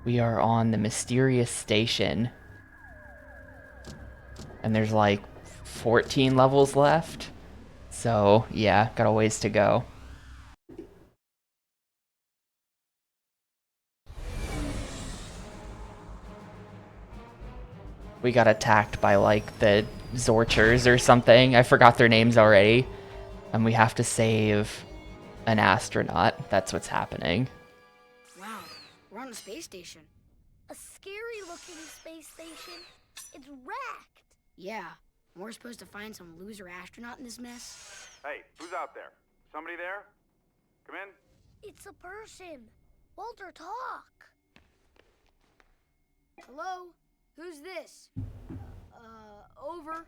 We are on the mysterious station. And there's like 14 levels left. So, yeah, got a ways to go. We got attacked by like the Zorchers or something. I forgot their names already. And we have to save an astronaut. That's what's happening. Wow, we're on a space station. A scary-looking space station? It's wrecked. Yeah, we're supposed to find some loser astronaut in this mess. Hey, who's out there? Somebody there? Come in. It's a person. Walter, talk. Hello? Who's this? Over.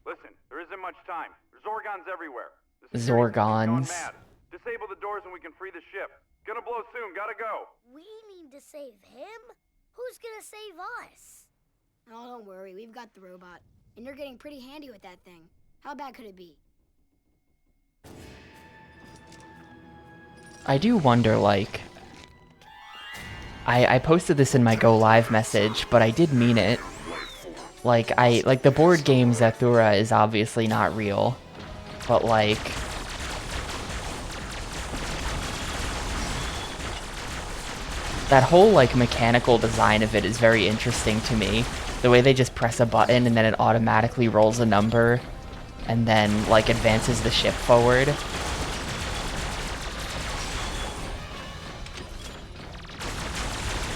Listen, there isn't much time. There's Zorgons everywhere. Zorgons. Mad. Disable the doors and we can free the ship. Gonna blow soon, gotta go. We need to save him? Who's gonna save us? Oh, don't worry, we've got the robot. And you're getting pretty handy with that thing. How bad could it be? I do wonder, like... I posted this in my Go Live message, but I did mean it. Like, the board game Zathura is obviously not real. But, like... that whole, like, mechanical design of it is very interesting to me. The way they just press a button and then it automatically rolls a number and then, like, advances the ship forward.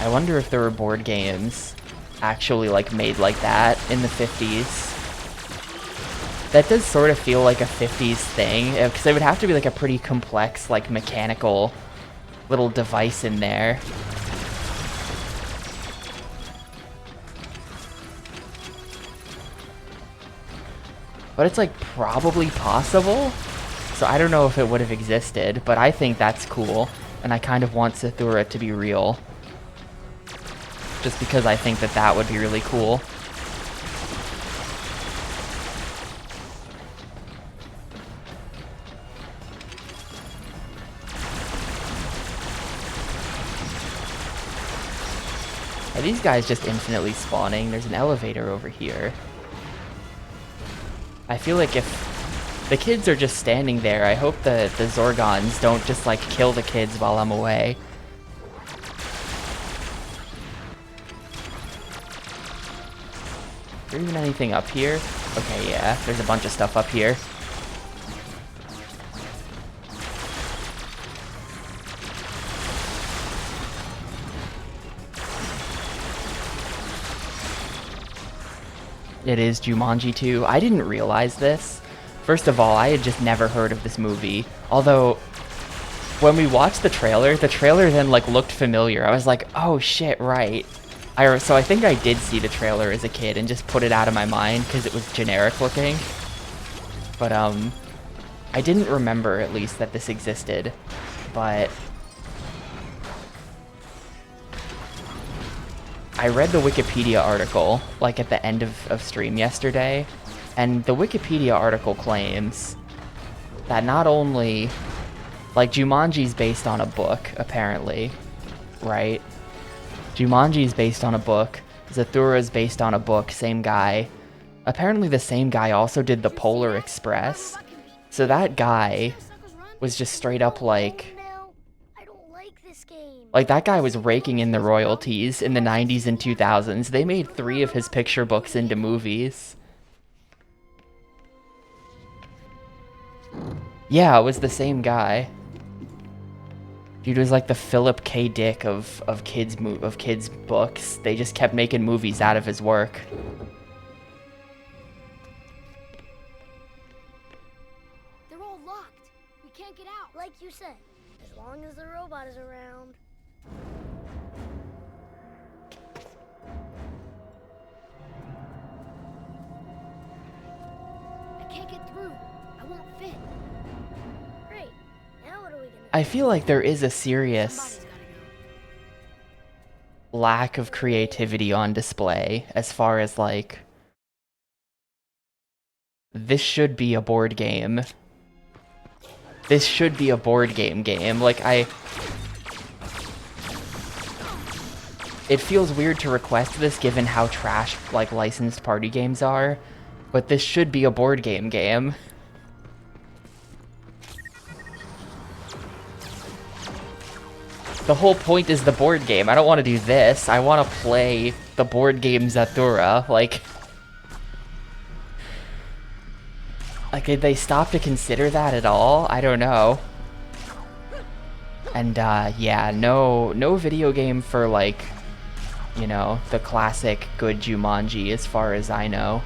I wonder if there were board games actually, like, made like that in the 50s. That does sort of feel like a 50s thing, because it would have to be, like, a pretty complex, like, mechanical little device in there. But it's, like, probably possible. So I don't know if it would have existed, but I think that's cool. And I kind of want Zathura to be real. Just because I think that that would be really cool. Are these guys just infinitely spawning? There's an elevator over here. I feel like if the kids are just standing there, I hope the Zorgons don't just, like, kill the kids while I'm away. Is there even anything up here? Okay, yeah, there's a bunch of stuff up here. It is Jumanji 2. I didn't realize this. First of all, I had just never heard of this movie. Although, when we watched the trailer then, like, looked familiar. I was like, oh shit, right. So I think I did see the trailer as a kid and just put it out of my mind because it was generic looking. But, I didn't remember, at least, that this existed. But I read the Wikipedia article, like, at the end of stream yesterday, and the Wikipedia article claims that not only, like, Jumanji's based on a book, apparently, right? Jumanji's based on a book, Zathura's based on a book, same guy. Apparently the same guy also did the Polar Express. So that guy was just straight up, like... like, that guy was raking in the royalties in the 90s and 2000s. They made 3 of his picture books into movies. Yeah, it was the same guy. Dude was like the Philip K. Dick of kids books. They just kept making movies out of his work. They're all locked. We can't get out. Like you said, as long as the robot is around. I can't get through. I won't fit. Great. Now what are we gonna do? I feel like there is a serious Somebody's gotta go. lack of creativity on display as far as, like, this should be a board game. This should be a board game. Like, it feels weird to request this given how trash, like, licensed party games are, but this should be a board game. The whole point is the board game. I don't want to do this. I want to play the board game Zathura. Like, did they stop to consider that at all? I don't know. And, yeah, no video game for, like, you know, the classic good Jumanji as far as I know.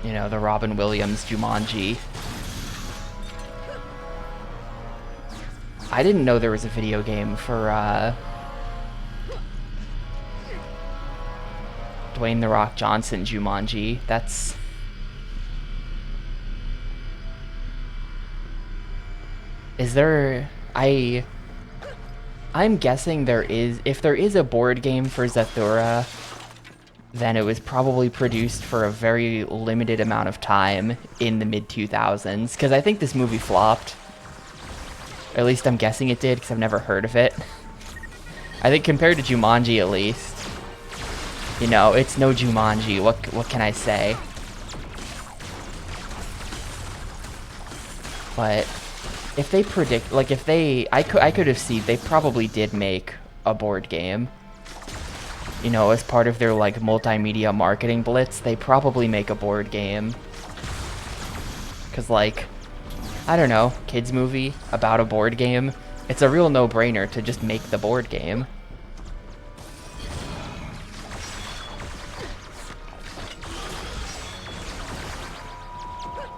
You know, the Robin Williams Jumanji. I didn't know there was a video game for, Dwayne "The Rock" Johnson Jumanji. That's... Is there... I'm guessing there is... If there is a board game for Zathura, then it was probably produced for a very limited amount of time in the mid-2000s, because I think this movie flopped. Or at least I'm guessing it did, because I've never heard of it. I think compared to Jumanji, at least, you know, it's no Jumanji. What can I say? But if they predict, like, if they, I could have seen they probably did make a board game. You know, as part of their, like, multimedia marketing blitz, they probably make a board game. 'Cause, like, I don't know, kids movie about a board game, it's a real no-brainer to just make the board game.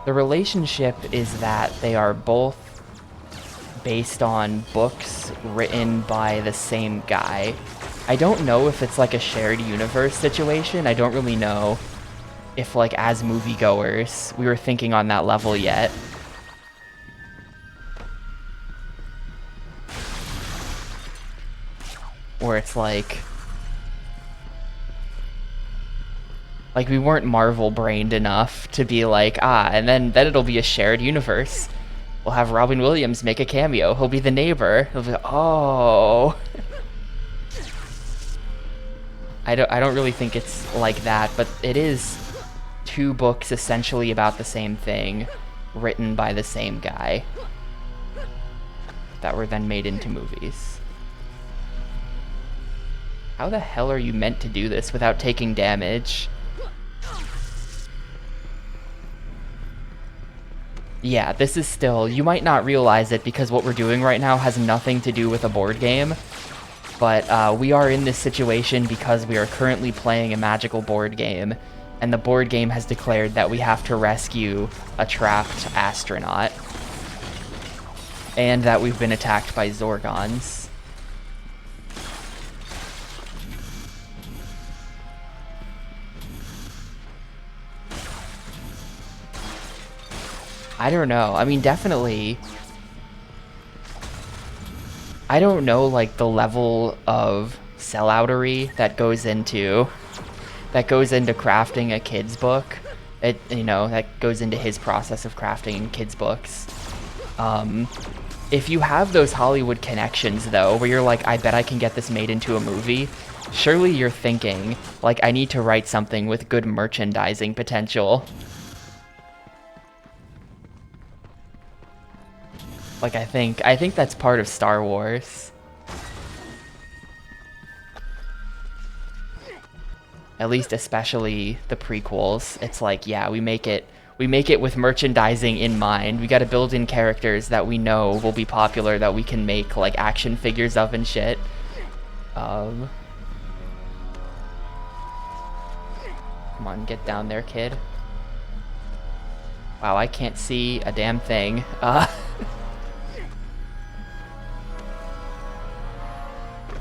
The relationship is that they are both based on books written by the same guy. I don't know if it's like a shared universe situation. I don't really know if, like, as moviegoers, we were thinking on that level yet. Where it's like we weren't Marvel-brained enough to be like, and then it'll be a shared universe. We'll have Robin Williams make a cameo. He'll be the neighbor. He'll be like, oh. I don't really think it's like that, but it is two books essentially about the same thing, written by the same guy, that were then made into movies. How the hell are you meant to do this without taking damage? Yeah, this is still... You might not realize it because what we're doing right now has nothing to do with a board game. But we are in this situation because we are currently playing a magical board game. And the board game has declared that we have to rescue a trapped astronaut. And that we've been attacked by Zorgons. I don't know. I mean, definitely... I don't know, like, the level of selloutery that goes into crafting a kid's book. It, you know, that goes into his process of crafting kids' books. If you have those Hollywood connections, though, where you're like, I bet I can get this made into a movie, surely you're thinking, like, I need to write something with good merchandising potential. Like, I think that's part of Star Wars. At least especially the prequels. It's like, yeah, we make it with merchandising in mind. We gotta build in characters that we know will be popular, that we can make, like, action figures of and shit. Come on, get down there, kid. Wow, I can't see a damn thing.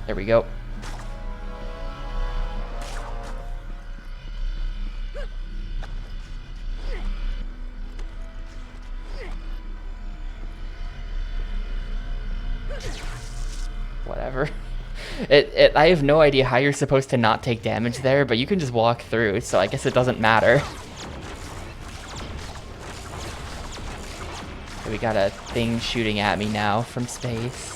There we go. Whatever. I have no idea how you're supposed to not take damage there, but you can just walk through, so I guess it doesn't matter. We got a thing shooting at me now from space.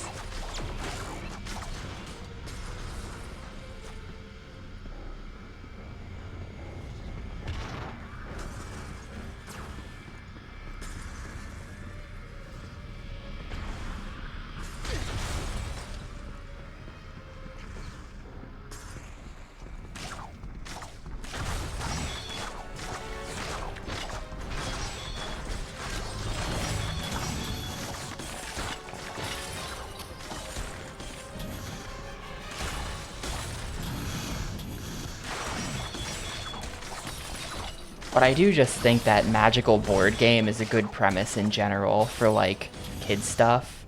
But I do just think that magical board game is a good premise in general for, like, kid stuff.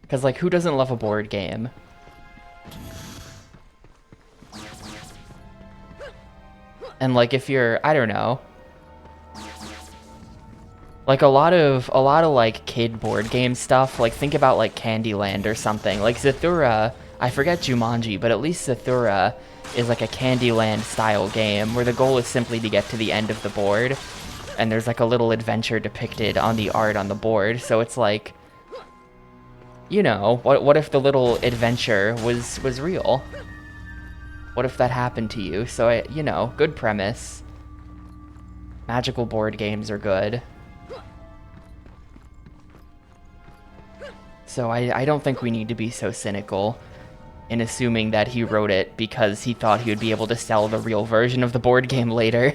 Because, like, who doesn't love a board game? And, like, if you're, I don't know, like, a lot of like, kid board game stuff, like, think about, like, Candyland or something. Like, Zathura, I forget Jumanji, but at least Zathura is, like, a Candyland-style game, where the goal is simply to get to the end of the board, and there's, like, a little adventure depicted on the art on the board, so it's like, you know, what if the little adventure was real? What if that happened to you? So, you know, good premise. Magical board games are good. So I don't think we need to be so cynical in assuming that he wrote it because he thought he would be able to sell the real version of the board game later.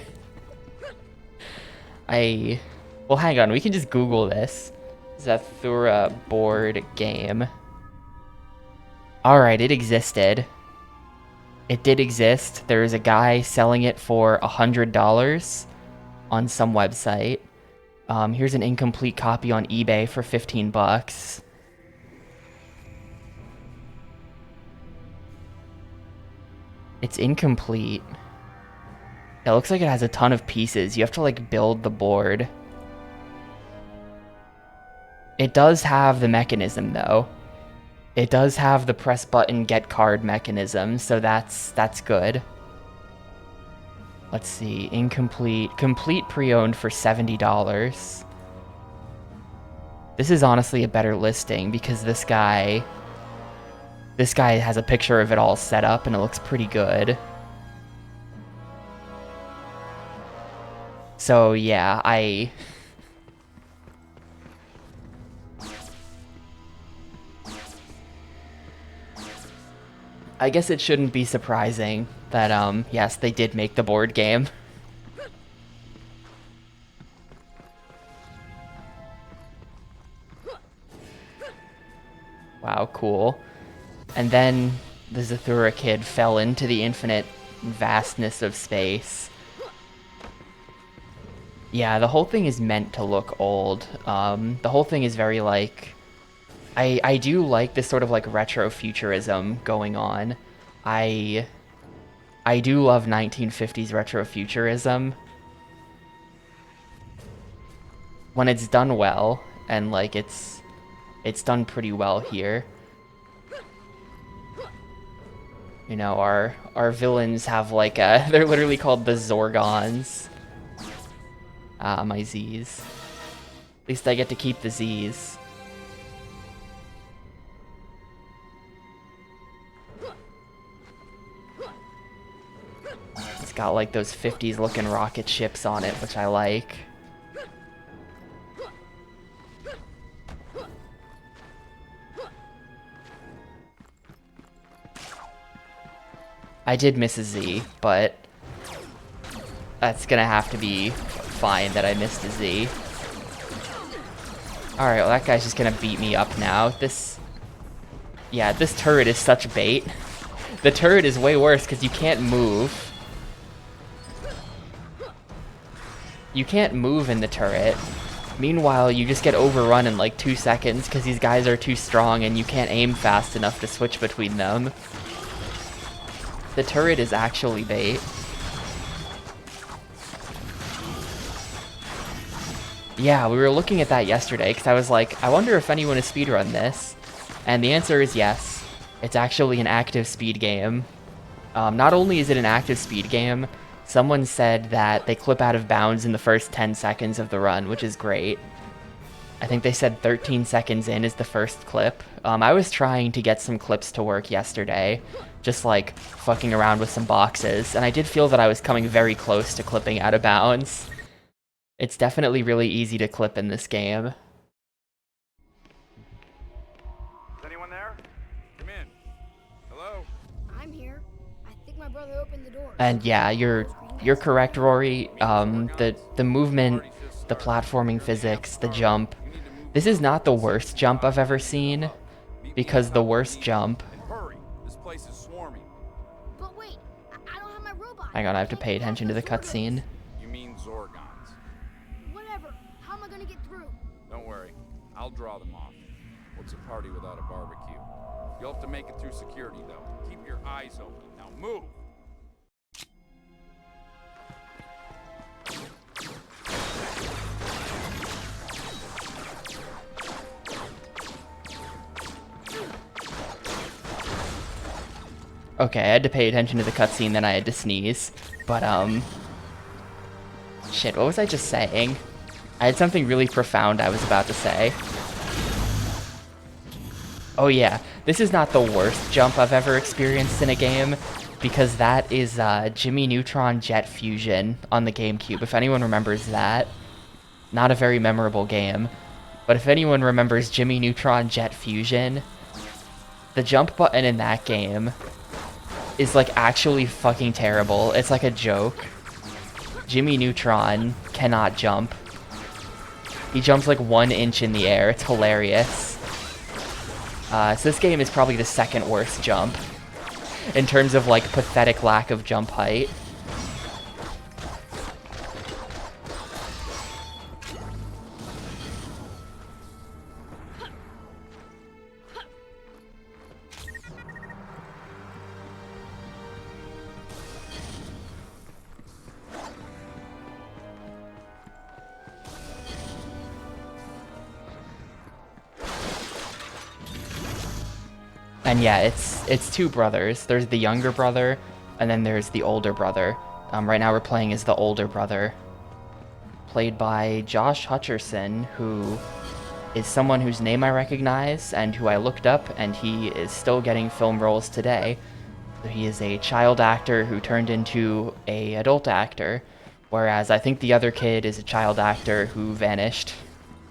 Well, hang on, we can just Google this. Zathura board game. Alright, it existed. It did exist. There is a guy selling it for $100 on some website. Here's an incomplete copy on eBay for 15 bucks. It's incomplete. It looks like it has a ton of pieces. You have to, like, build the board. It does have the mechanism, though. It does have the press button get card mechanism, so that's good. Let's see, incomplete. Complete pre-owned for $70. This is honestly a better listing because this guy has a picture of it all set up and it looks pretty good. So yeah, I guess it shouldn't be surprising that, yes, they did make the board game. Wow, cool. And then the Zathura kid fell into the infinite vastness of space. Yeah, the whole thing is meant to look old. The whole thing is very, like... I do like this sort of, like, retrofuturism going on. I do love 1950s retrofuturism. When it's done well, and, like, it's done pretty well here. You know, our villains have, like, they're literally called the Zorgons. Ah, my Z's. At least I get to keep the Z's. It's got, like, those 50s looking rocket ships on it, which I like. I did miss a Z, but that's gonna have to be fine that I missed a Z. Alright, well, that guy's just gonna beat me up now. Yeah, this turret is such bait. The turret is way worse because you can't move. You can't move in the turret. Meanwhile, you just get overrun in like 2 seconds because these guys are too strong and you can't aim fast enough to switch between them. The turret is actually bait. Yeah, we were looking at that yesterday because I was like, I wonder if anyone has speedrun this. And the answer is yes. It's actually an active speed game. Not only is it an active speed game, someone said that they clip out of bounds in the first 10 seconds of the run, which is great. I think they said 13 seconds in is the first clip. I was trying to get some clips to work yesterday, just like fucking around with some boxes, and I did feel that I was coming very close to clipping out of bounds. It's definitely really easy to clip in this game. Is anyone there? Come in. Hello? I'm here. I think my brother opened the door. And yeah, you're correct, Rory. The movement, the platforming physics, the jump. This is not the worst jump I've ever seen, because the worst jump... And hurry. This place is swarming. But wait, I don't have my robot. Hang on, I have to pay attention to the cutscene. You mean Zorgon. I'll draw them off. What's a party without a barbecue? You'll have to make it through security, though. Keep your eyes open. Now move! Okay, I had to pay attention to the cutscene, then I had to sneeze. But, shit, what was I just saying? I had something really profound I was about to say. Oh yeah, this is not the worst jump I've ever experienced in a game, because that is Jimmy Neutron Jet Fusion on the GameCube, if anyone remembers that. Not a very memorable game, but if anyone remembers Jimmy Neutron Jet Fusion, the jump button in that game is like actually fucking terrible. It's like a joke. Jimmy Neutron cannot jump. He jumps like 1 inch in the air. It's hilarious. So this game is probably the second worst jump in terms of like pathetic lack of jump height. And yeah, it's two brothers. There's the younger brother, and then there's the older brother. Right now we're playing as the older brother, played by Josh Hutcherson, who is someone whose name I recognize and who I looked up, and he is still getting film roles today. So he is a child actor who turned into an adult actor, whereas I think the other kid is a child actor who vanished,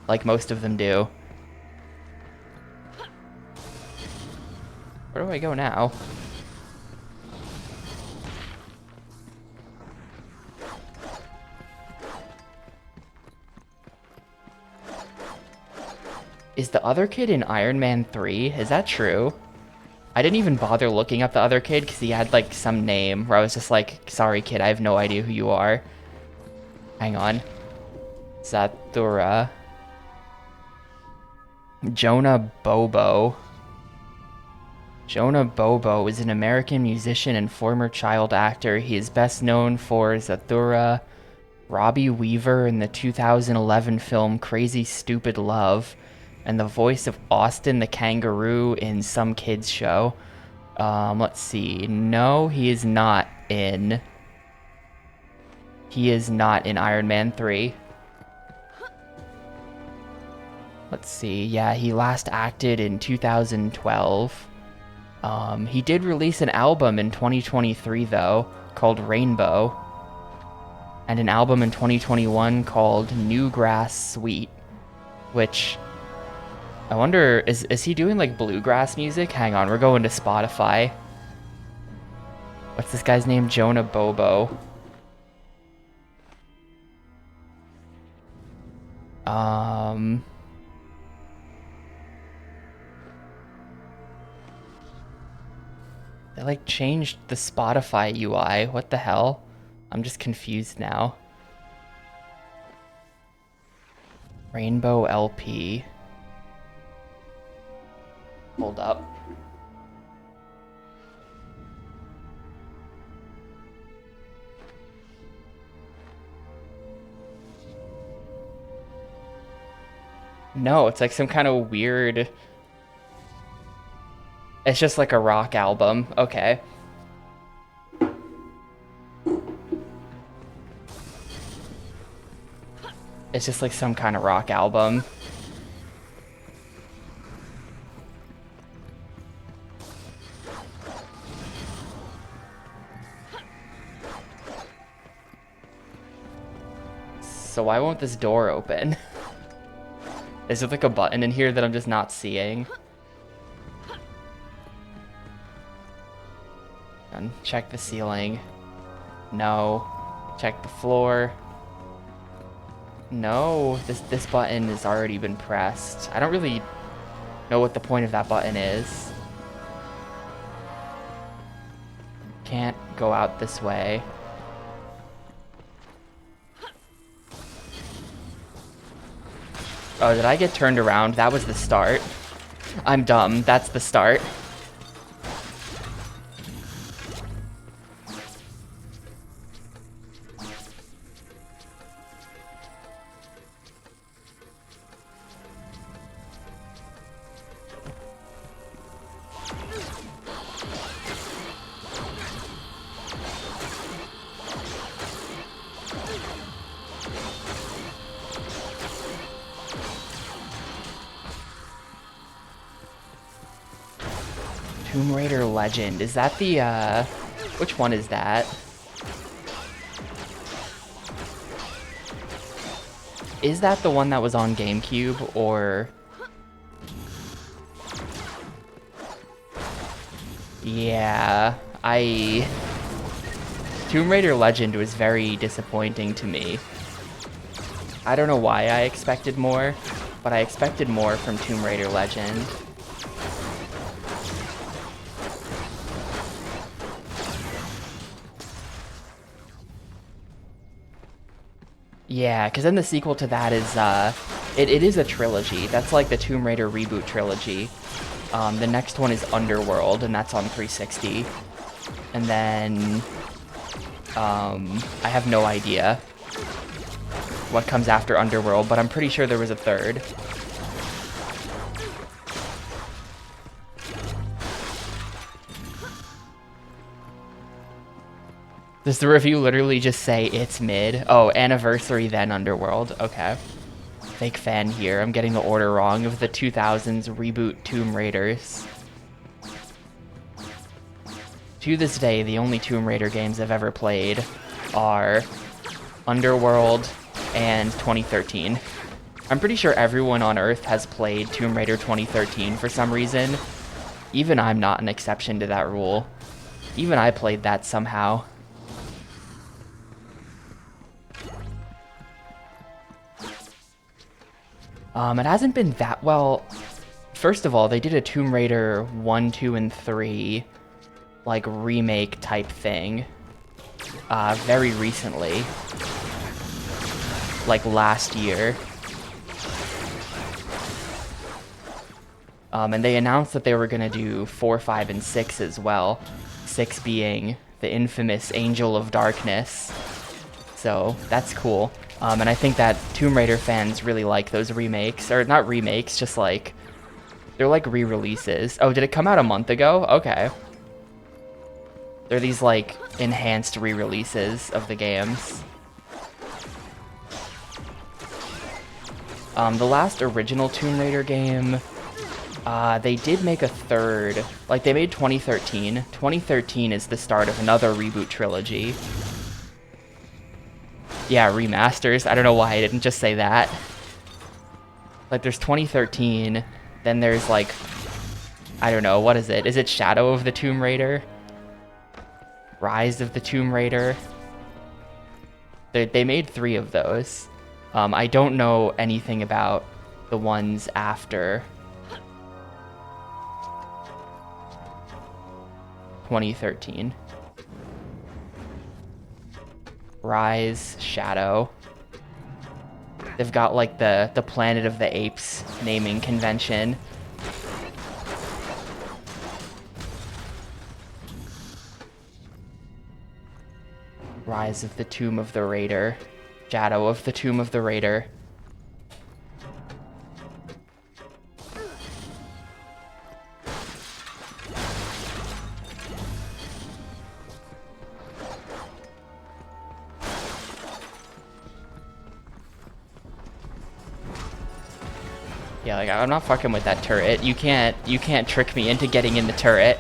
like most of them do. Where do I go now? Is the other kid in Iron Man 3? Is that true? I didn't even bother looking up the other kid because he had like some name where I was just like, sorry kid, I have no idea who you are. Hang on. Zathura. Jonah Bobo. Jonah Bobo is an American musician and former child actor. He is best known for Zathura, Robbie Weaver in the 2011 film Crazy Stupid Love, and the voice of Austin the Kangaroo in some kids show. Let's see. No, he is not in... He is not in Iron Man 3. Let's see. Yeah, he last acted in 2012. He did release an album in 2023, though, called Rainbow, and an album in 2021 called New Grass Suite, which, I wonder, is he doing, like, bluegrass music? Hang on, we're going to Spotify. What's this guy's name? Jonah Bobo. They like changed the Spotify UI. What the hell? I'm just confused now. Rainbow LP. Hold up. No, it's like some kind of weird... It's just like a rock album. Okay. It's just like some kind of rock album. So why won't this door open? Is there like a button in here that I'm just not seeing? And check the ceiling. No. Check the floor. No, this button has already been pressed. I don't really know what the point of that button is. Can't go out this way. Oh, did I get turned around? That was the start. I'm dumb. That's the start. Tomb Raider Legend. Is that the, which one is that? Is that the one that was on GameCube, or... Yeah, Tomb Raider Legend was very disappointing to me. I don't know why I expected more, but I expected more from Tomb Raider Legend. Yeah, because then the sequel to that is, it is a trilogy. That's like the Tomb Raider reboot trilogy. The next one is Underworld, and that's on 360. And then, I have no idea what comes after Underworld, but I'm pretty sure there was a third. Does the review literally just say it's mid? Oh, Anniversary, then Underworld. Okay. Fake fan here. I'm getting the order wrong of the 2000s reboot Tomb Raiders. To this day, the only Tomb Raider games I've ever played are Underworld and 2013. I'm pretty sure everyone on Earth has played Tomb Raider 2013 for some reason. Even I'm not an exception to that rule. Even I played that somehow. It hasn't been that well. First of all, they did a Tomb Raider 1, 2, and 3, like, remake type thing, very recently, like last year. And they announced that they were gonna do 4, 5, and 6 as well. 6 being the infamous Angel of Darkness. So that's cool. And I think that Tomb Raider fans really like those remakes. Or not remakes, just like... They're like re-releases. Oh, did it come out a month ago? Okay. They're these like enhanced re-releases of the games. The last original Tomb Raider game... they did make a third. Like, they made 2013. 2013 is the start of another reboot trilogy. Yeah, remasters. I don't know why I didn't just say that. Like, there's 2013, then there's, like, I don't know, what is it? Is it Shadow of the Tomb Raider? Rise of the Tomb Raider? They made 3 of those. I don't know anything about the ones after 2013. Rise, Shadow. They've got like the Planet of the Apes naming convention. Rise of the Tomb of the Raider. Shadow of the Tomb of the Raider. Yeah, like, I'm not fucking with that turret. You can't trick me into getting in the turret.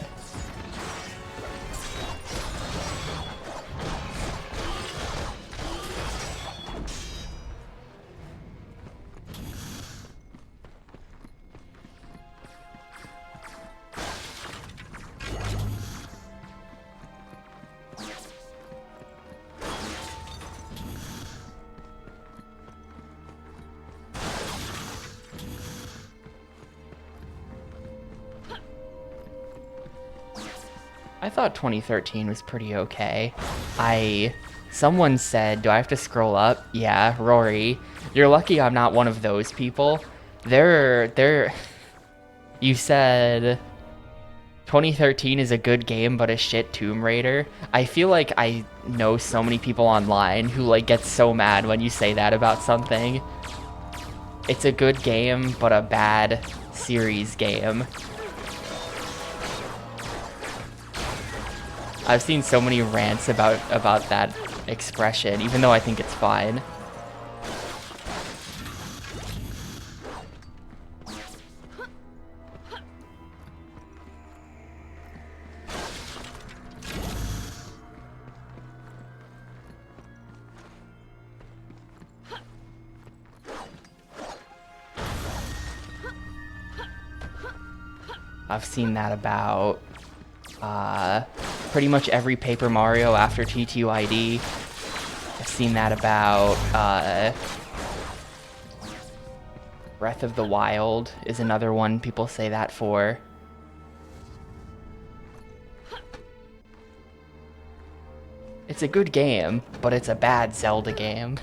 I thought 2013 was pretty okay. Someone said, do I have to scroll up? Yeah, Rory. You're lucky I'm not one of those people. They're you said 2013 is a good game but a shit Tomb Raider. I feel like I know so many people online who like get so mad when you say that about something. It's a good game but a bad series game. I've seen so many rants about that expression, even though I think it's fine. I've seen that about pretty much every Paper Mario after TTYD. I've seen that about Breath of the Wild is another one people say that for. It's a good game, but it's a bad Zelda game.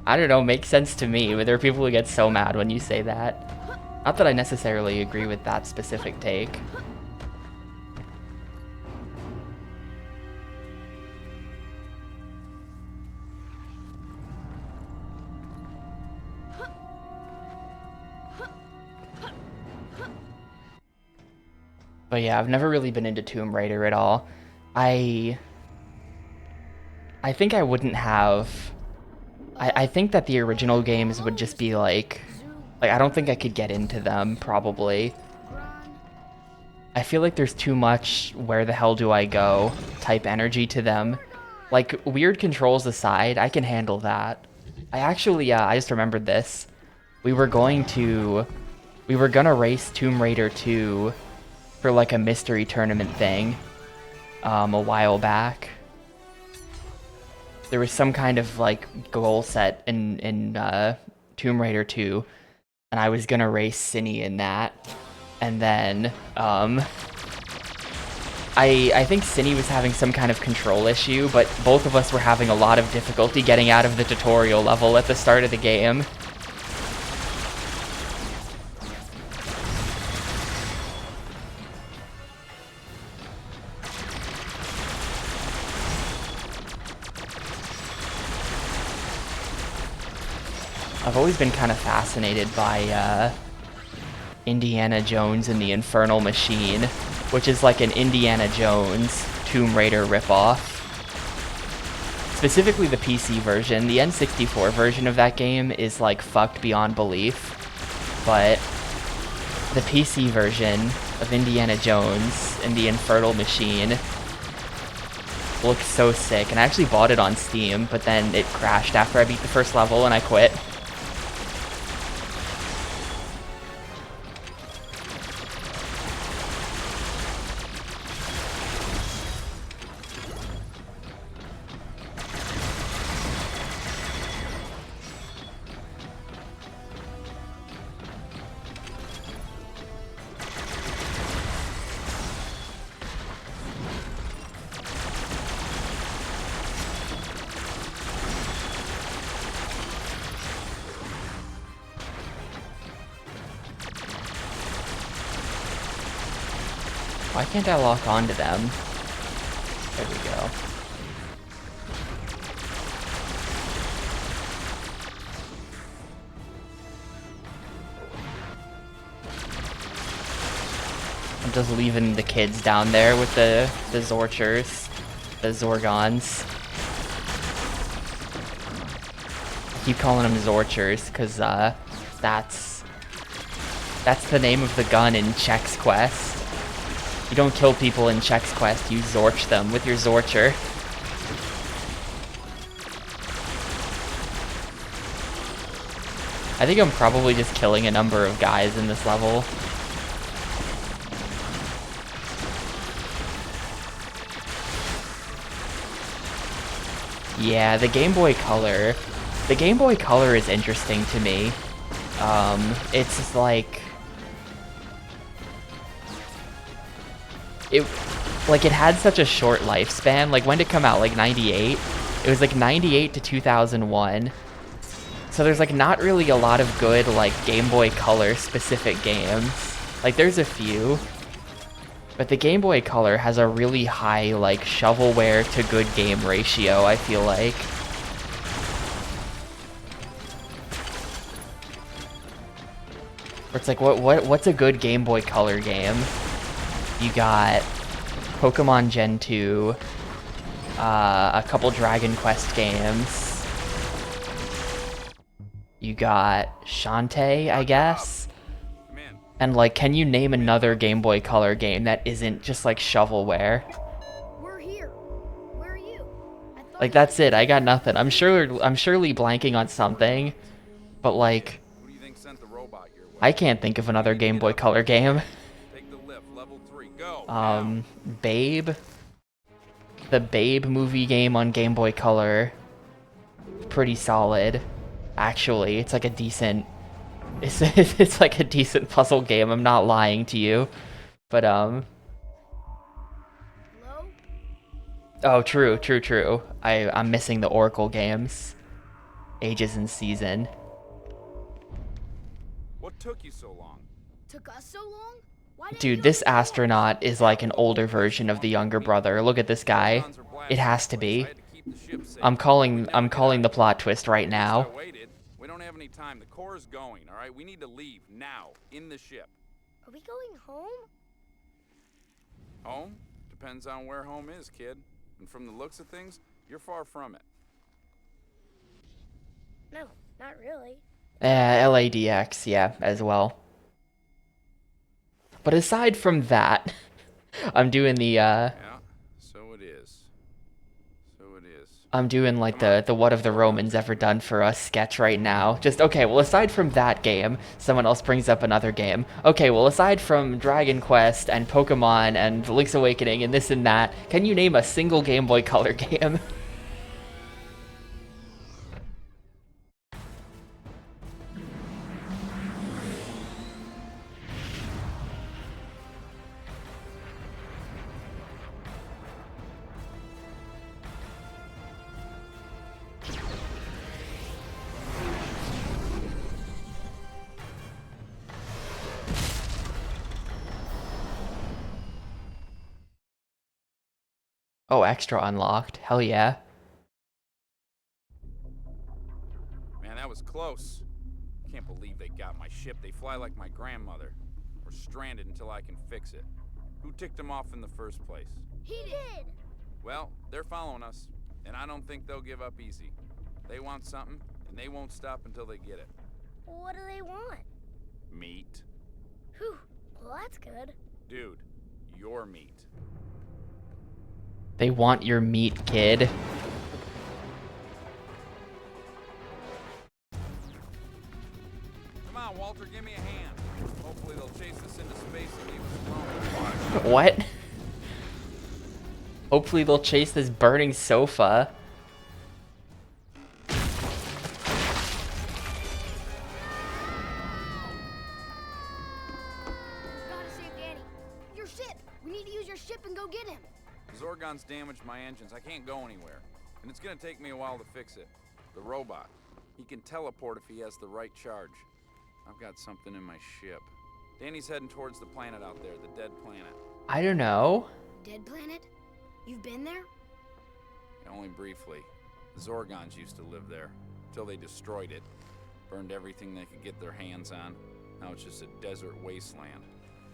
I don't know, makes sense to me, but there are people who get so mad when you say that. Not that I necessarily agree with that specific take. But yeah, I've never really been into Tomb Raider at all. I think I wouldn't have... I think that the original games would just be like I don't think I could get into them, probably. I feel like there's too much where the hell do I go type energy to them. Like, weird controls aside, I can handle that. I actually, I just remembered this. We were gonna race Tomb Raider 2 for like a mystery tournament thing a while back. There was some kind of like goal set in Tomb Raider 2, and I was gonna race Cinny in that. And then I think Cinny was having some kind of control issue, but both of us were having a lot of difficulty getting out of the tutorial level at the start of the game. I've always been kind of fascinated by Indiana Jones and the Infernal Machine, which is like an Indiana Jones Tomb Raider ripoff. Specifically the PC version. The N64 version of that game is like fucked beyond belief, but the PC version of Indiana Jones and the Infernal Machine looks so sick, and I actually bought it on Steam, but then it crashed after I beat the first level and I quit. Why can't I lock onto them? There we go. I'm just leaving the kids down there with the Zorchers, the Zorgons. I keep calling them Zorchers because that's the name of the gun in Chex Quest. You don't kill people in Chex Quest, you Zorch them with your Zorcher. I think I'm probably just killing a number of guys in this level. Yeah, the Game Boy Color. The Game Boy Color is interesting to me. It's like... It had such a short lifespan. Like, when did it come out? Like 98? It was like 98 to 2001. So there's like not really a lot of good like Game Boy Color specific games. Like there's a few, but the Game Boy Color has a really high like shovelware to good game ratio, I feel like. Where it's like what's a good Game Boy Color game? You got Pokemon Gen 2, a couple Dragon Quest games. You got Shantae, I guess. And like, can you name another Game Boy Color game that isn't just like shovelware? We're here. Where are you? Like that's it. I got nothing. I'm surely blanking on something, but like, Who do you think sent the robot your way? I can't think of another Game Boy Color game. Take the lift, level 3, go. Babe. The Babe movie game on Game Boy Color. Pretty solid. Actually, it's like a decent... It's like a decent puzzle game, I'm not lying to you. But, Hello? oh, true. I'm missing the Oracle games. Ages and Season. What took you so long? Took us so long? Why didn't Dude, you this let me know? astronaut is like an older version of the younger brother. Look at this guy. It has to be. I'm calling the plot twist right now. We don't have any time. The core is going, all right? We need to leave now in the ship. Are we going home? Home? Depends on where home is, kid. And from the looks of things, you're far from it. No, not really. LADX, yeah, as well. But aside from that, I'm doing the Yeah, so it is. I'm doing like the what have the Romans ever done for us sketch right now. Just, okay, well aside from that game, someone else brings up another game. Okay, well aside from Dragon Quest and Pokemon and Link's Awakening and this and that, can you name a single Game Boy Color game? Oh, extra unlocked. Hell yeah. Man, that was close. Can't believe they got my ship. They fly like my grandmother. We're stranded until I can fix it. Who ticked them off in the first place? He did! Well, they're following us, and I don't think they'll give up easy. They want something, and they won't stop until they get it. What do they want? Meat. Whew, well that's good. Dude, your meat. They want your meat, kid. Come on, Walter, give me a hand. Hopefully they'll chase us into space and leave us alone. What? Hopefully they'll chase this burning sofa. Gotta save Danny. Your ship! We need to use your ship and go get him. Zorgon's damaged my engines. I can't go anywhere. And it's gonna take me a while to fix it. The robot. He can teleport if he has the right charge. I've got something in my ship. Danny's heading towards the planet out there, the dead planet. I don't know. Dead planet? You've been there? Only briefly. The Zorgons used to live there, till they destroyed it. Burned everything they could get their hands on. Now it's just a desert wasteland.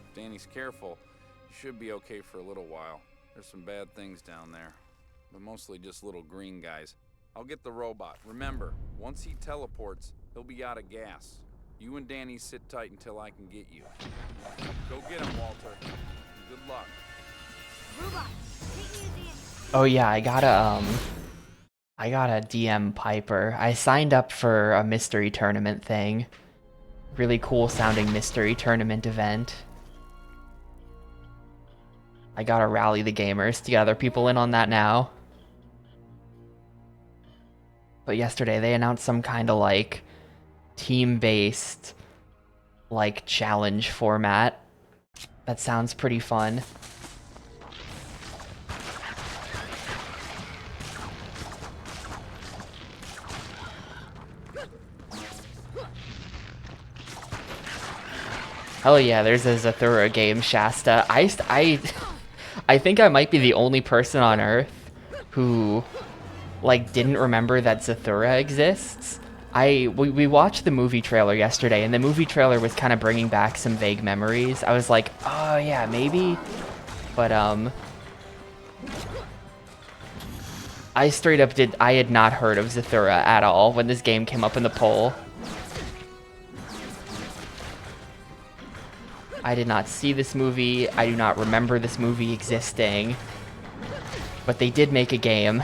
If Danny's careful, he should be okay for a little while. There's some bad things down there, but mostly just little green guys. I'll get the robot. Remember, once he teleports, he'll be out of gas. You and Danny sit tight until I can get you. Go get him, Walter. Good luck. Robot, take me to Danny. Oh yeah, I gotta DM Piper. I signed up for a mystery tournament thing. Really cool sounding mystery tournament event. I gotta rally the gamers to get other people in on that now. But yesterday they announced some kind of like team-based like challenge format. That sounds pretty fun. Hell yeah, there's a Zathura game, Shasta. I think I might be the only person on Earth who, like, didn't remember that Zathura exists. We watched the movie trailer yesterday, and the movie trailer was kind of bringing back some vague memories. I was like, oh yeah, maybe? But, I straight up I had not heard of Zathura at all when this game came up in the poll. I did not see this movie. I do not remember this movie existing. But they did make a game.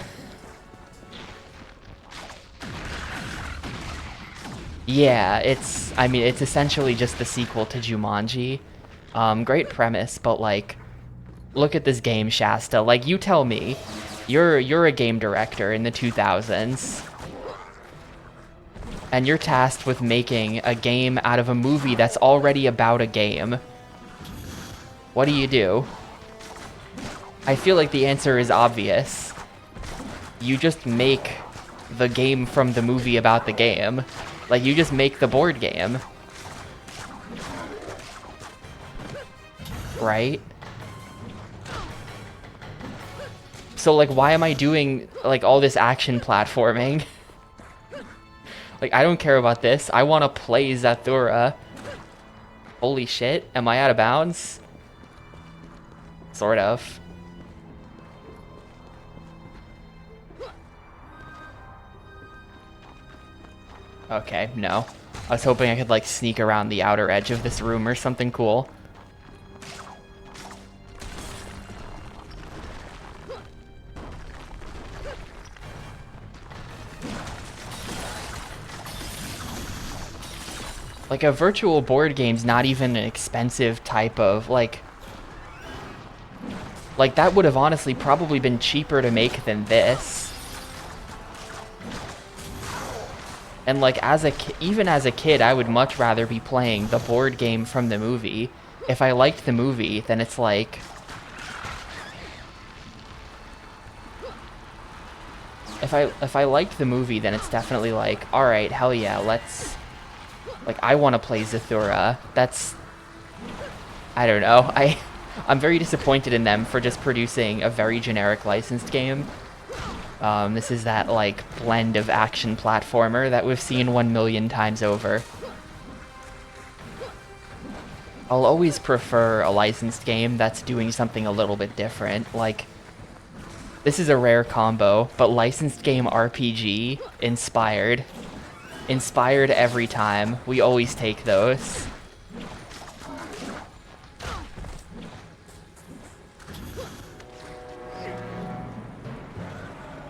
Yeah, it's essentially just the sequel to Jumanji. Great premise, but like, look at this game, Shasta. Like, you tell me. You're a game director in the 2000s. And you're tasked with making a game out of a movie that's already about a game. What do? I feel like the answer is obvious. You just make the game from the movie about the game. Like, you just make the board game. Right? So, like, why am I doing, like, all this action platforming? Like, I don't care about this. I want to play Zathura. Holy shit. Am I out of bounds? Sort of. Okay, no. I was hoping I could, like, sneak around the outer edge of this room or something cool. Like, a virtual board game's not even an expensive type of, like, that would have honestly probably been cheaper to make than this. And, like, even as a kid, I would much rather be playing the board game from the movie. If I liked the movie, then it's like... If I liked the movie, then it's definitely like, alright, hell yeah, let's... Like, I want to play Zathura. That's... I don't know. I'm very disappointed in them for just producing a very generic licensed game. This is that, like, blend of action platformer that we've seen 1 million times over. I'll always prefer a licensed game that's doing something a little bit different. Like, this is a rare combo, but licensed game RPG, inspired. Inspired every time. We always take those.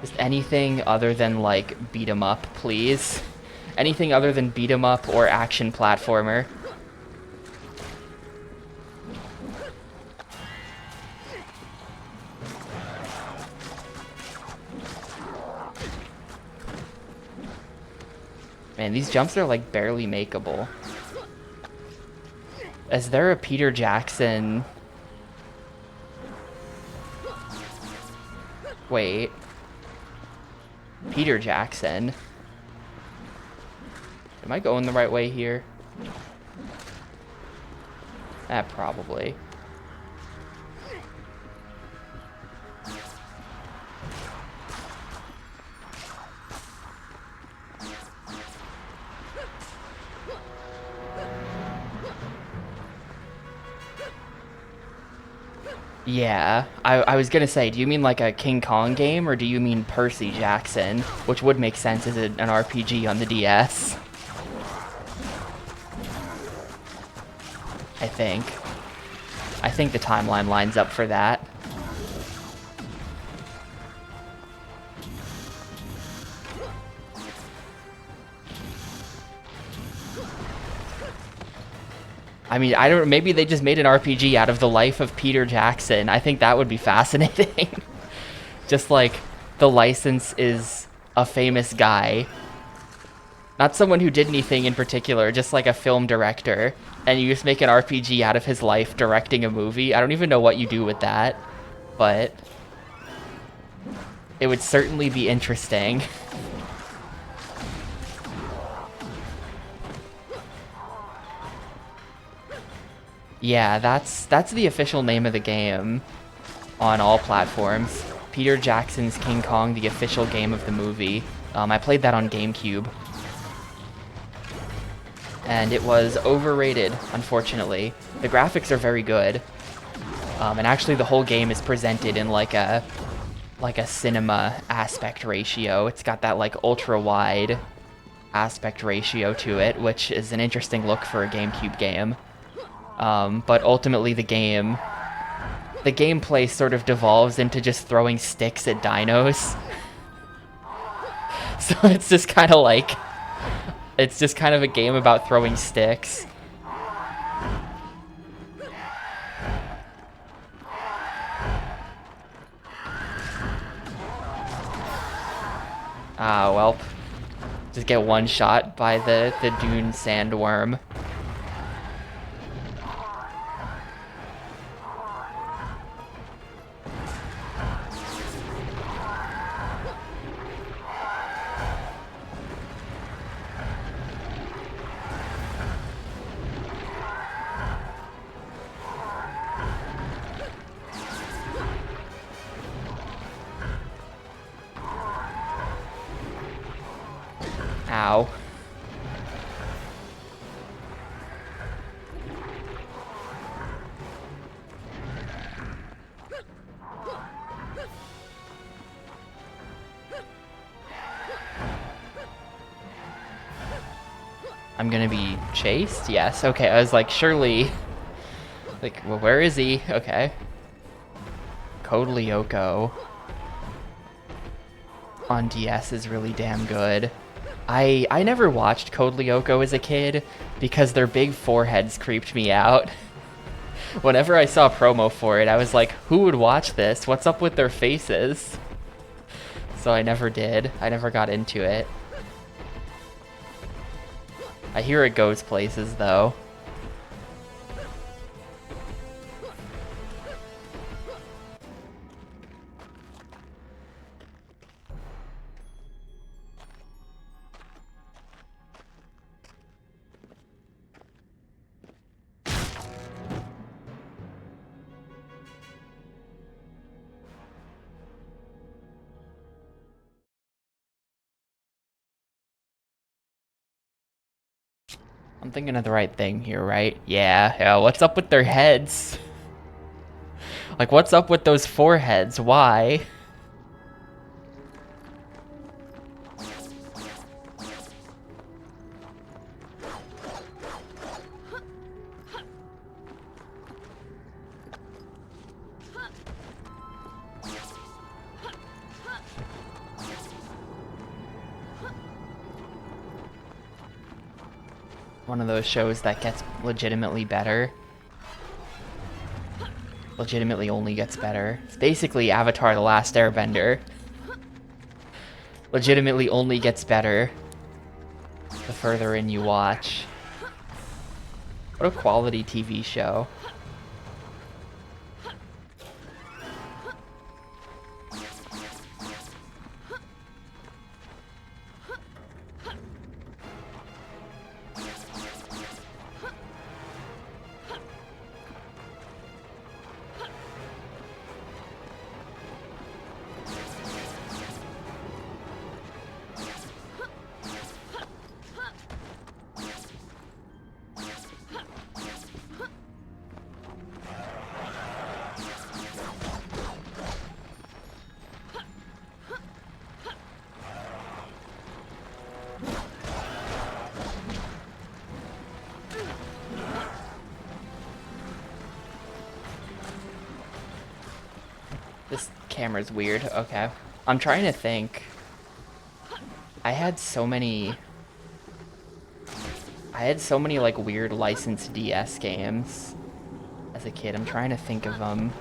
Just anything other than, like, beat 'em up, please. Anything other than beat 'em up or action platformer. Man, these jumps are, like, barely makeable. Is there a Peter Jackson... Wait. Peter Jackson? Am I going the right way here? Probably. Yeah, I was gonna say, do you mean like a King Kong game, or do you mean Percy Jackson? Which would make sense as an RPG on the DS. I think. I think the timeline lines up for that. I mean, I don't... Maybe they just made an RPG out of the life of Peter Jackson. I think that would be fascinating. Just like, the license is a famous guy. Not someone who did anything in particular, just like a film director. And you just make an RPG out of his life directing a movie. I don't even know what you do with that. But... it would certainly be interesting. Yeah, that's the official name of the game on all platforms. Peter Jackson's King Kong, the official game of the movie. I played that on GameCube. And it was overrated, unfortunately. The graphics are very good. And actually the whole game is presented in like a cinema aspect ratio. It's got that like ultra wide aspect ratio to it, which is an interesting look for a GameCube game. But ultimately the gameplay sort of devolves into just throwing sticks at dinos. So it's just kind of like, it's just kind of a game about throwing sticks. Ah, well. Just get one shot by the dune sandworm. Ow. I'm gonna be chased? Yes, okay, I was like, surely... Like, well, where is he? Okay. Code Lyoko on DS is really damn good. I never watched Code Lyoko as a kid because their big foreheads creeped me out. Whenever I saw promo for it, I was like, who would watch this? What's up with their faces? So I never did. I never got into it. I hear it goes places, though. I'm thinking of the right thing here, right? Yeah, what's up with their heads? Like, what's up with those foreheads? Why? One of those shows that gets legitimately better. Legitimately only gets better. It's basically Avatar: The Last Airbender. Legitimately only gets better the further in you watch. What a quality TV show. This camera's weird. Okay. I'm trying to think. I had so many like weird licensed DS games as a kid. I'm trying to think of them.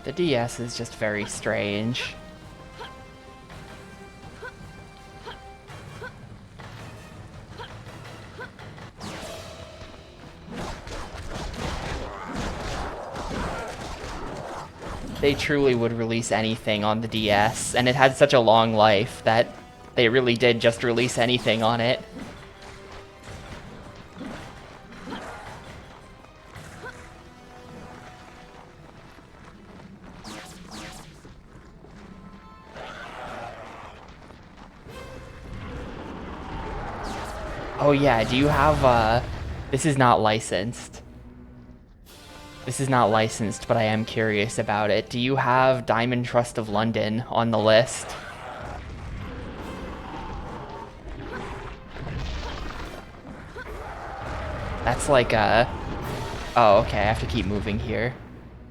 The DS is just very strange. They truly would release anything on the DS, and it had such a long life that they really did just release anything on it. Oh yeah, do you have, this is not licensed. This is not licensed, but I am curious about it. Do you have Diamond Trust of London on the list? That's like a... Oh, okay, I have to keep moving here.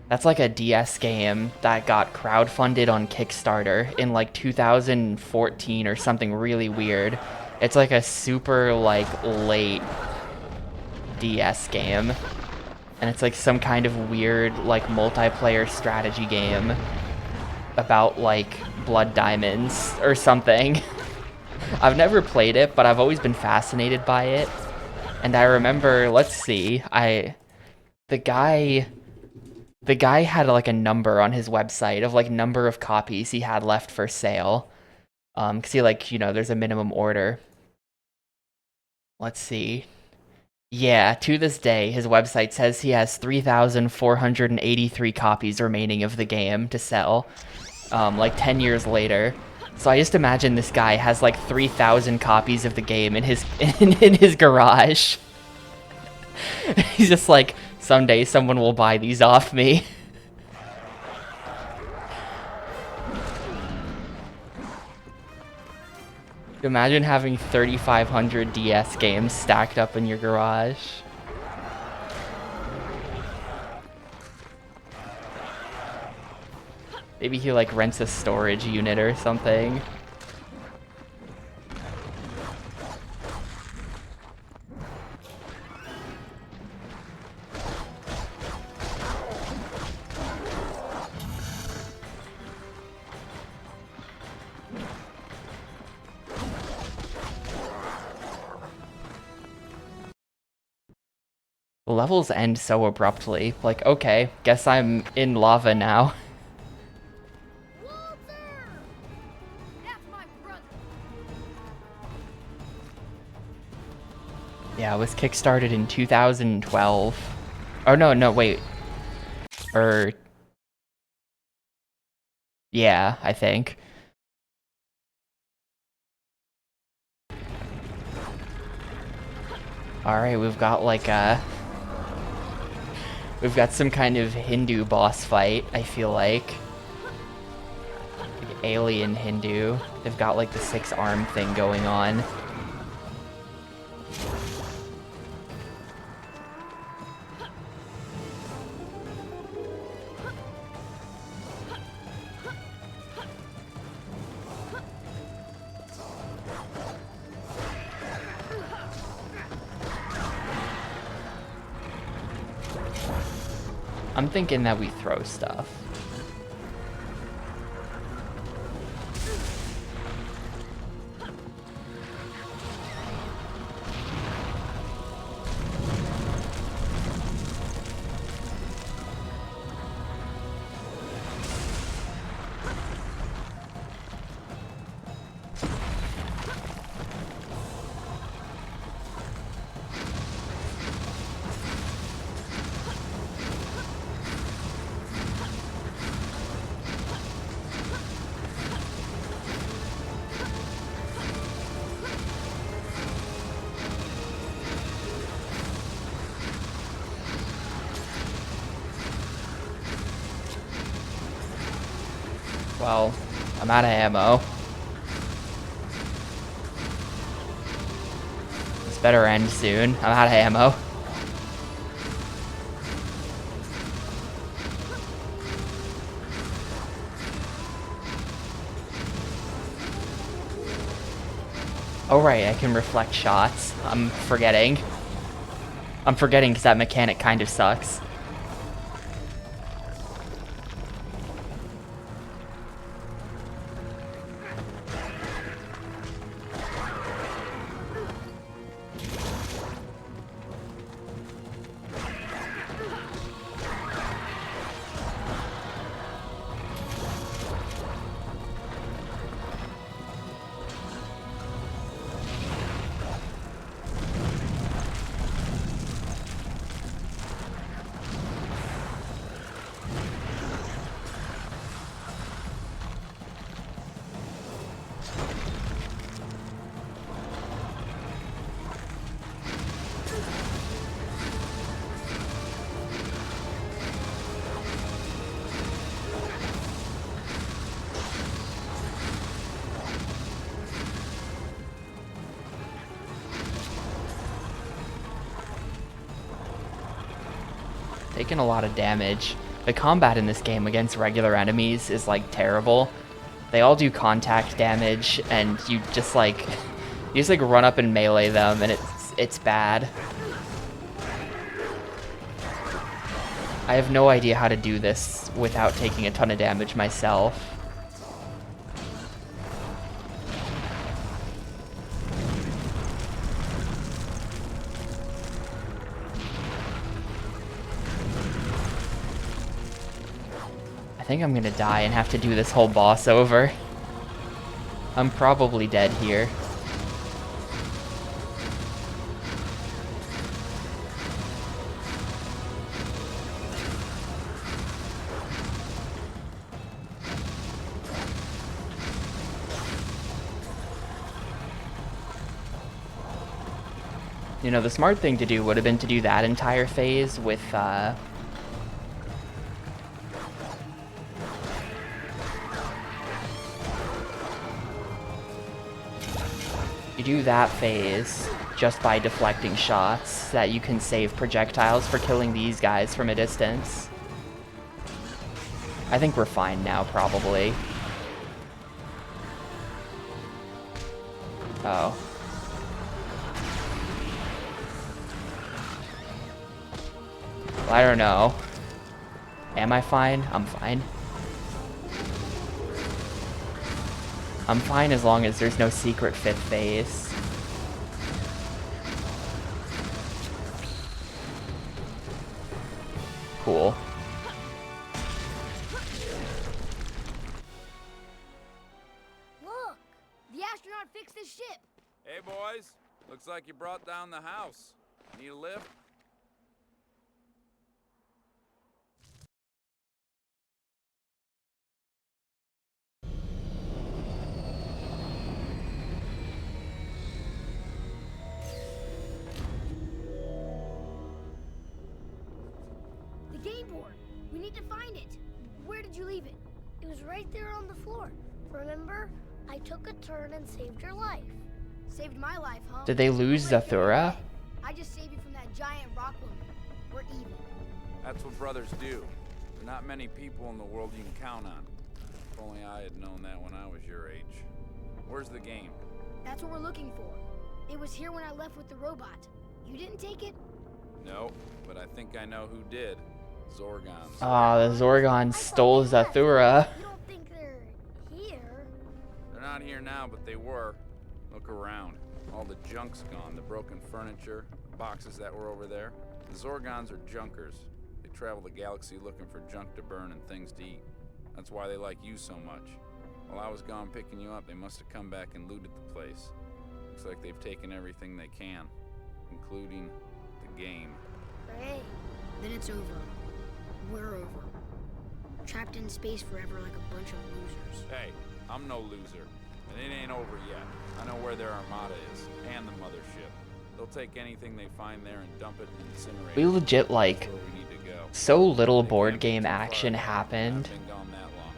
That's like a DS game that got crowdfunded on Kickstarter in like 2014 or something really weird. It's like a super like late DS game. And it's like some kind of weird like multiplayer strategy game about like blood diamonds or something. I've never played it, but I've always been fascinated by it. And I remember, let's see, the guy had like a number on his website of like number of copies he had left for sale. 'Cause he like, you know, there's a minimum order. Let's see. Yeah, to this day, his website says he has 3,483 copies remaining of the game to sell, like 10 years later. So I just imagine this guy has like 3,000 copies of the game in his in his garage. He's just like, someday someone will buy these off me. Imagine having 3,500 DS games stacked up in your garage. Maybe he like rents a storage unit or something. The levels end so abruptly. Like, okay, guess I'm in lava now. Yeah, it was kickstarted in 2012. Oh, no, wait. Yeah, I think. Alright, we've got like we've got some kind of Hindu boss fight, I feel like. Alien Hindu. They've got like the 6-arm thing going on. I'm thinking that we throw stuff. Well, I'm out of ammo. This better end soon. I'm out of ammo. Oh right, I can reflect shots. I'm forgetting because that mechanic kind of sucks. taking a lot of damage. The combat in this game against regular enemies is like terrible. They all do contact damage, and you just like run up and melee them, and it's bad. I have no idea how to do this without taking a ton of damage myself. I think I'm gonna die and have to do this whole boss over. I'm probably dead here. You know, the smart thing to do would have been to do that entire phase with, you do that phase just by deflecting shots so that you can save projectiles for killing these guys from a distance. I think we're fine now, probably. Oh. Well, I don't know. Am I fine? I'm fine. I'm fine as long as there's no secret 5th phase. Cool. Look! The astronaut fixed his ship! Hey, boys. Looks like you brought down the house. Need a lift? The game board! We need to find it! Where did you leave it? It was right there on the floor. Remember? I took a turn and saved your life. Saved my life, huh? Did they lose Zathura? I just saved you from that giant rock woman. We're even. That's what brothers do. There are not many people in the world you can count on. If only I had known that when I was your age. Where's the game? That's what we're looking for. It was here when I left with the robot. You didn't take it? No, but I think I know who did. Zorgons. Ah, the Zorgons stole Zathura. You don't think they're here? They're not here now, but they were. Look around. All the junk's gone. The broken furniture, the boxes that were over there. The Zorgons are junkers. They travel the galaxy looking for junk to burn and things to eat. That's why they like you so much. While I was gone picking you up, they must have come back and looted the place. Looks like they've taken everything they can, including the game. Great. Then it's over. We're over. Trapped in space forever like a bunch of losers. Hey, I'm no loser. And it ain't over yet. I know where their armada is, and the mothership. They'll take anything they find there and dump it and incinerate We it. legit, like, That's where we need to go. so little They board can't be game too far action ahead. happened I've been gone that long.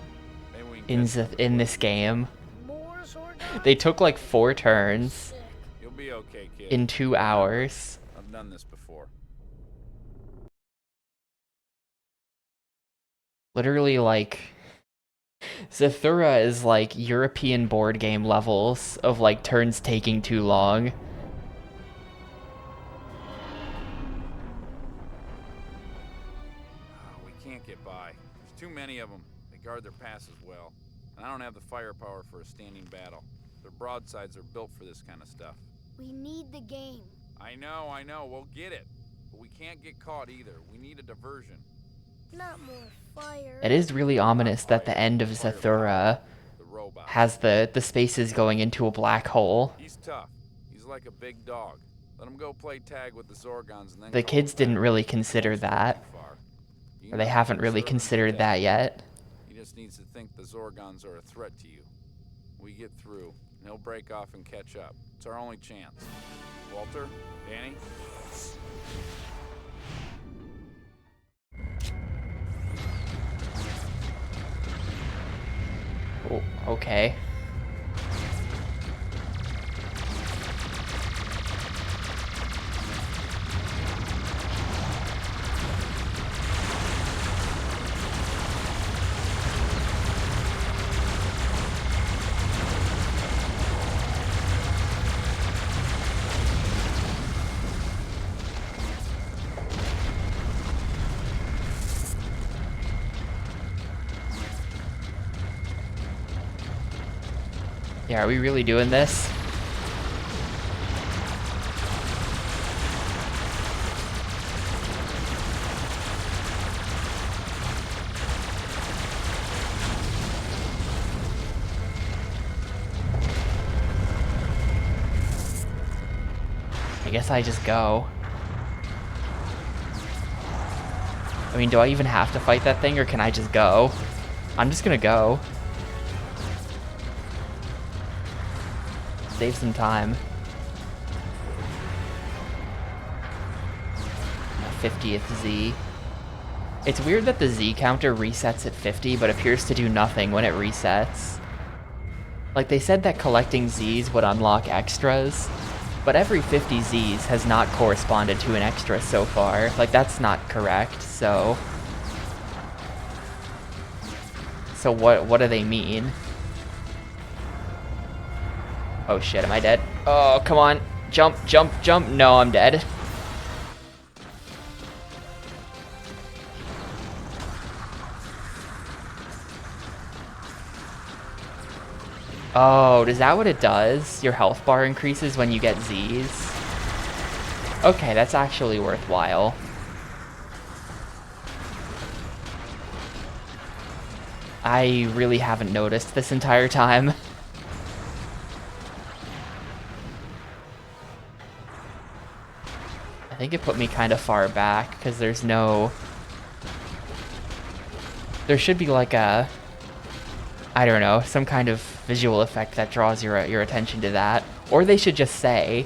Maybe we can catch up in before this game. More Zorgons? They took like 4 turns Sick. You'll be okay, kid. in 2 hours. I've done this before. Literally, like, Zathura is like European board game levels of like turns taking too long. We can't get by. There's too many of them. They guard their passes well. And I don't have the firepower for a standing battle. Their broadsides are built for this kind of stuff. We need the game. I know. We'll get it. But we can't get caught either. We need a diversion. Not more fire. It is really ominous that the end of Zathura The robot. has the spaces going into a black hole. He's tough. He's like a big dog. Let him go play tag with the Zorgons and then The call kids it didn't back. really consider Don't stray that. too far. You Or can they go haven't through really serving considered tag. that yet. He just needs to think the Zorgons are a threat to you. We get through, and he'll break off and catch up. It's our only chance. Walter? Danny? Oh, okay. Yeah, are we really doing this? I guess I just go. I mean, do I even have to fight that thing, or can I just go? I'm just gonna go. Save some time. 50th Z. It's weird that the Z counter resets at 50, but appears to do nothing when it resets. Like, they said that collecting Zs would unlock extras, but every 50 Zs has not corresponded to an extra so far. Like, that's not correct, so... So what do they mean? Oh shit, am I dead? Oh, come on. Jump, jump, jump. No, I'm dead. Oh, is that what it does? Your health bar increases when you get Zs? Okay, that's actually worthwhile. I really haven't noticed this entire time. I think it put me kind of far back, because there's no... There should be like a... I don't know, some kind of visual effect that draws your attention to that. Or they should just say,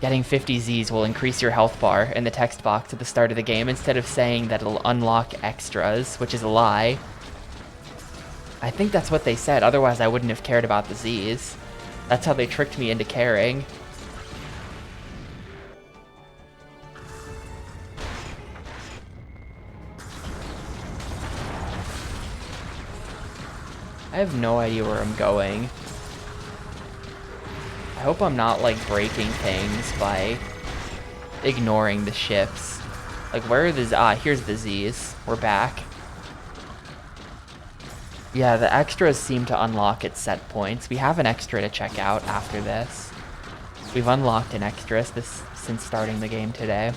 getting 50 Zs will increase your health bar in the text box at the start of the game, instead of saying that it'll unlock extras, which is a lie. I think that's what they said, otherwise I wouldn't have cared about the Zs. That's how they tricked me into caring. I have no idea where I'm going. I hope I'm not, like, breaking things by ignoring the ships. Like, where are the... Ah, here's the Zs. We're back. Yeah, the extras seem to unlock at set points. We have an extra to check out after this. We've unlocked an extra since starting the game today.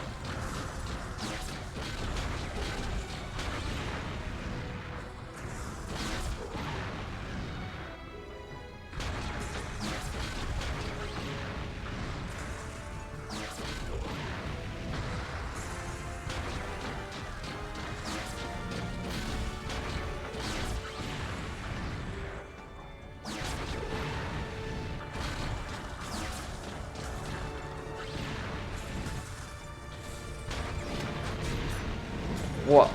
What?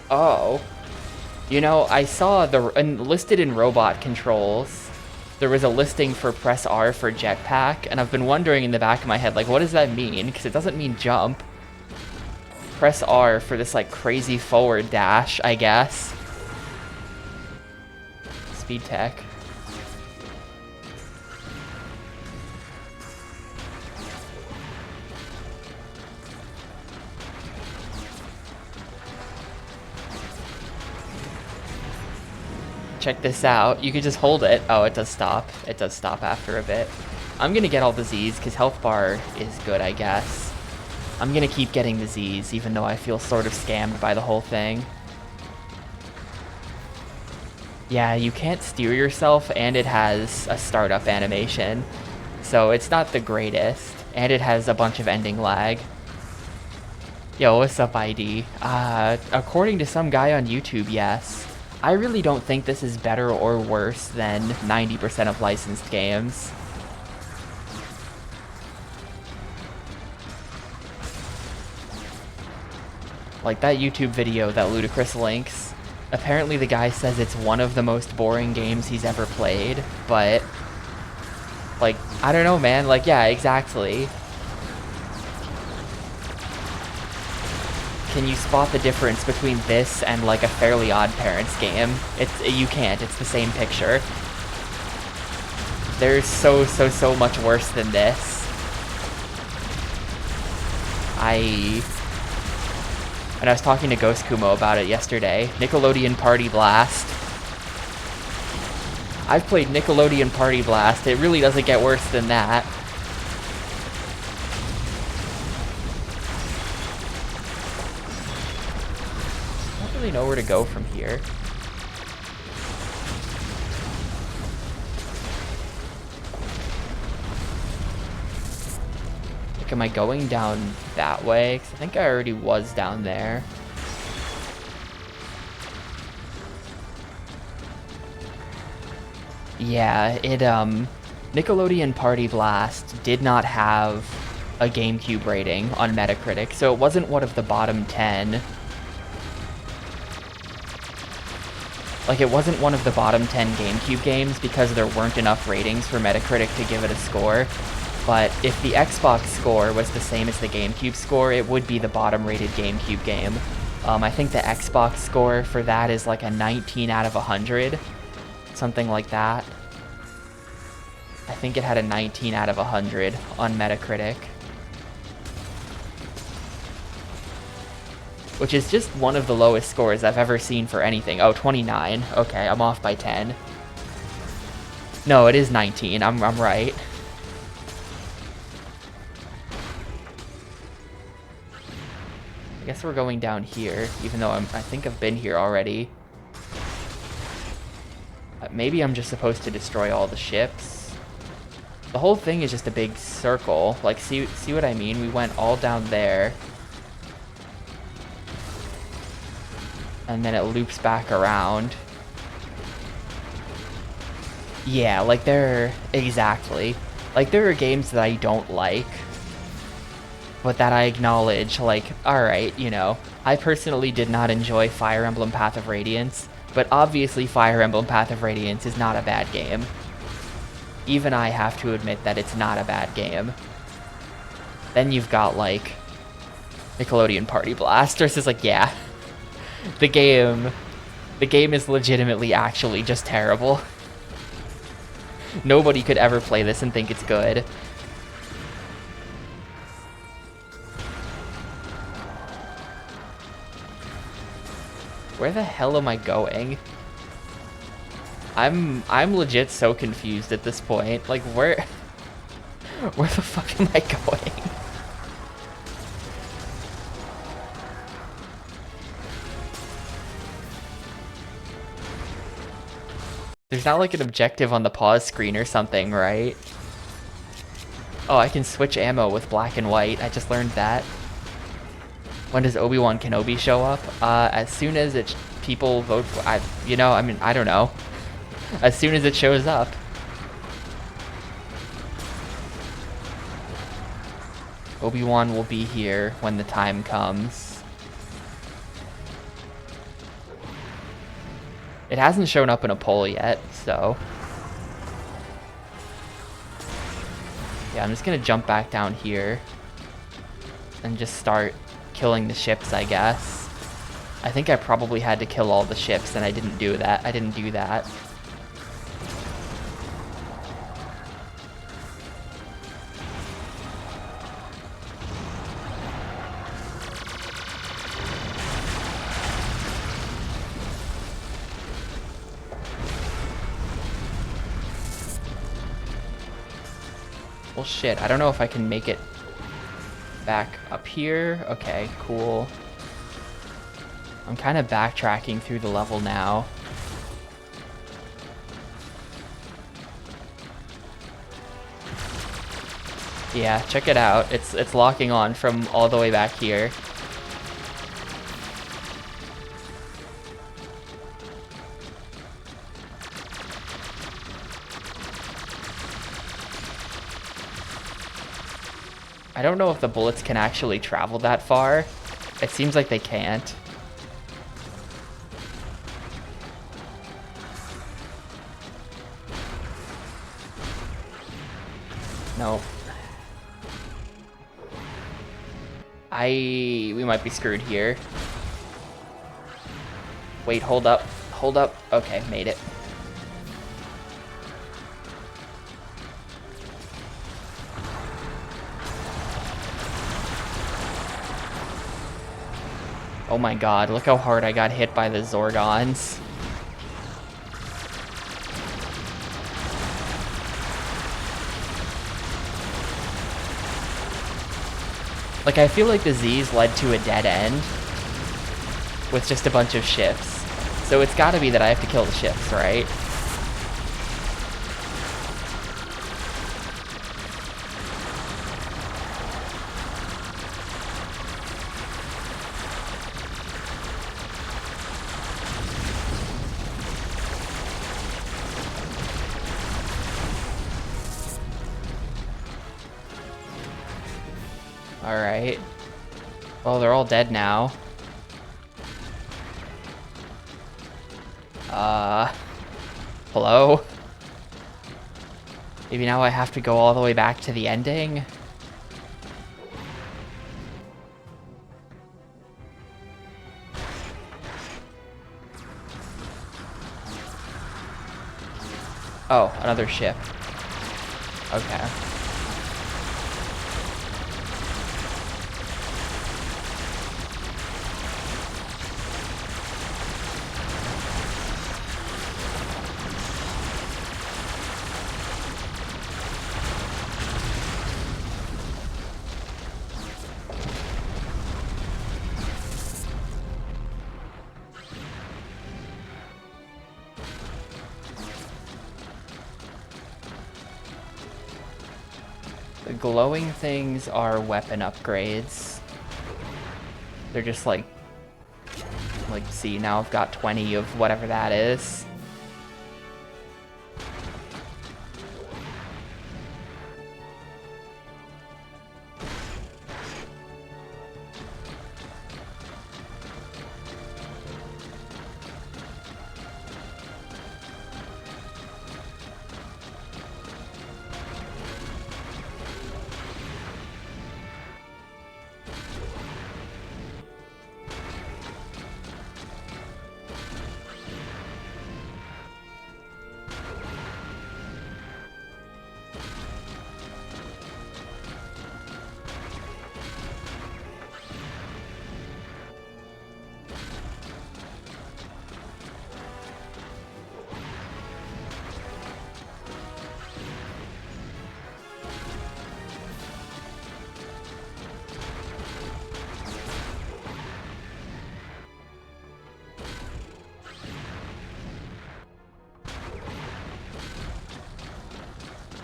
Oh. You know, I saw listed in robot controls, there was a listing for press R for jetpack, and I've been wondering in the back of my head, like, what does that mean? Because it doesn't mean jump. Press R for this, like, crazy forward dash, I guess. Speed tech. Check this out. You can just hold it. Oh, it does stop. It does stop after a bit. I'm gonna get all the Zs because health bar is good, I guess. I'm gonna keep getting the Zs even though I feel sort of scammed by the whole thing. Yeah, you can't steer yourself, and it has a startup animation. So it's not the greatest, and it has a bunch of ending lag. Yo, what's up, ID? According to some guy on YouTube, yes. I really don't think this is better or worse than 90% of licensed games. Like that YouTube video that Ludacris links, apparently the guy says it's one of the most boring games he's ever played, but, like, I don't know, man, like, yeah, exactly. Can you spot the difference between this and, like, a Fairly Odd Parents game? You can't, it's the same picture. There's so much worse than this. And I was talking to Ghost Kumo about it yesterday. Nickelodeon Party Blast. I've played Nickelodeon Party Blast. It really doesn't get worse than that. I don't really know where to go from here. Like, am I going down that way? Because I think I already was down there. Yeah, Nickelodeon Party Blast did not have a GameCube rating on Metacritic, so it wasn't one of the bottom 10. Like, it wasn't one of the bottom 10 GameCube games because there weren't enough ratings for Metacritic to give it a score. But if the Xbox score was the same as the GameCube score, it would be the bottom-rated GameCube game. I think the Xbox score for that is like a 19 out of 100. Something like that. I think it had a 19 out of 100 on Metacritic. Which is just one of the lowest scores I've ever seen for anything. Oh, 29. Okay, I'm off by 10. No, it is 19. I'm right. I guess we're going down here, even though I think I've been here already. Maybe I'm just supposed to destroy all the ships. The whole thing is just a big circle. Like, see what I mean? We went all down there. And then it loops back around. Yeah, like exactly. Like, there are games that I don't like, but that I acknowledge, like, alright, you know, I personally did not enjoy Fire Emblem Path of Radiance, but obviously Fire Emblem Path of Radiance is not a bad game. Even I have to admit that it's not a bad game. Then you've got, like, Nickelodeon Party Blast, or it's just like, yeah, the game is legitimately actually just terrible. Nobody could ever play this and think it's good. Where the hell am I going? I'm legit so confused at this point. Like, where the fuck am I going? There's not like an objective on the pause screen or something, right? Oh, I can switch ammo with black and white. I just learned that. When does Obi-Wan Kenobi show up? As soon as people vote for, I mean, I don't know. As soon as it shows up. Obi-Wan will be here when the time comes. It hasn't shown up in a poll yet, so. Yeah, I'm just gonna jump back down here and just start killing the ships, I guess. I think I probably had to kill all the ships, and I didn't do that. Well, shit, I don't know if I can make it back up here. Okay, cool. I'm kind of backtracking through the level now. Yeah, check it out. It's locking on from all the way back here. I don't know if the bullets can actually travel that far. It seems like they can't. No. We might be screwed here. Wait, hold up. Hold up. Okay, made it. Oh my god, look how hard I got hit by the Zorgons. Like, I feel like the Z's led to a dead end with just a bunch of ships. So it's gotta be that I have to kill the ships, right? Alright. Well, they're all dead now. Hello? Maybe now I have to go all the way back to the ending? Oh, another ship. Okay. The glowing things are weapon upgrades. They're just like, see, now I've got 20 of whatever that is.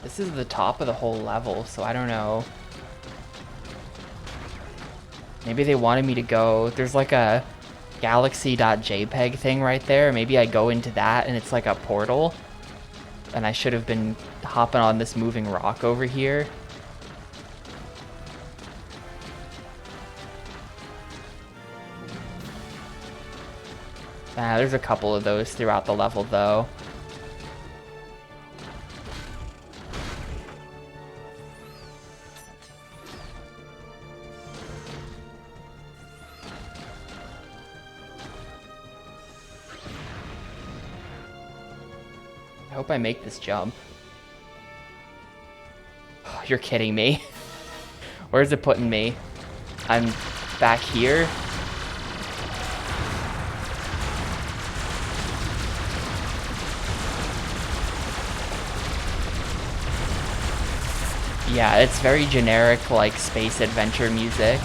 This is the top of the whole level, so I don't know. Maybe they wanted me to go... There's like a galaxy.jpg thing right there. Maybe I go into that and it's like a portal. And I should have been hopping on this moving rock over here. There's a couple of those throughout the level though. I hope I make this jump. Oh, you're kidding me. Where's it putting me? I'm back here? Yeah, it's very generic, like, space adventure music.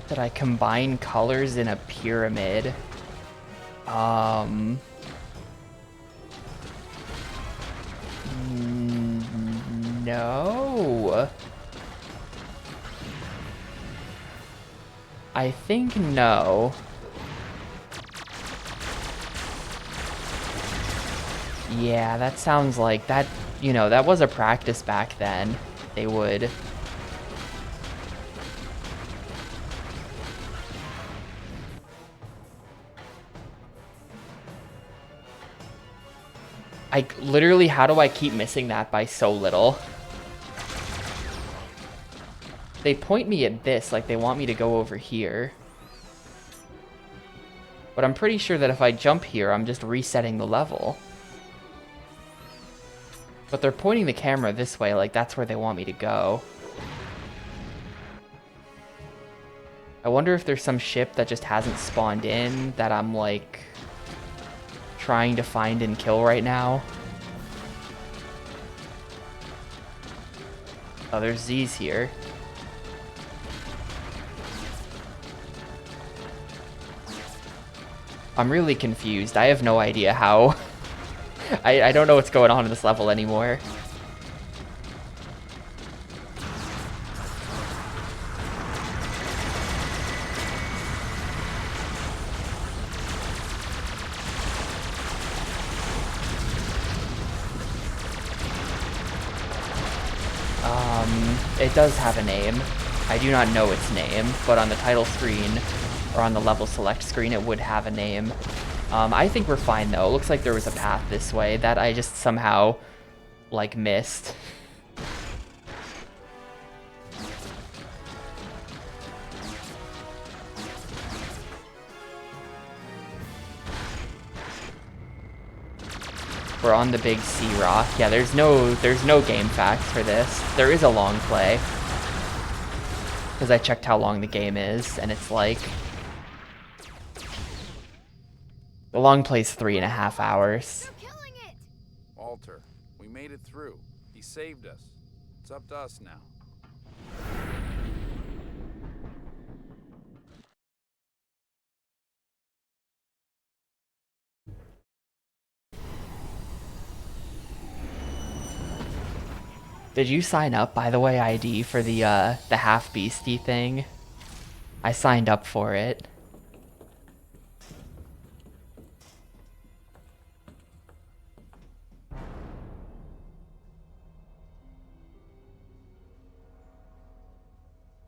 That I combine colors in a pyramid. No. I think no. Yeah, that sounds like that, you know, that was a practice back then. They would... Literally, how do I keep missing that by so little? They point me at this like they want me to go over here. But I'm pretty sure that if I jump here, I'm just resetting the level. But they're pointing the camera this way, like that's where they want me to go. I wonder if there's some ship that just hasn't spawned in that I'm, like, trying to find and kill right now. Oh, there's Z's here. I'm really confused. I have no idea how... I don't know what's going on in this level anymore. It does have a name. I do not know its name, but on the title screen, or on the level select screen, it would have a name. I think we're fine though. It looks like there was a path this way that I just somehow, like, missed. We're on the big sea rock. Yeah, there's no game facts for this. There is a long play. Because I checked how long the game is, and it's like... The long play's 3.5 hours. They're killing it! Walter, we made it through. He saved us. It's up to us now. Did you sign up, by the way, ID, for the half-beastie thing? I signed up for it.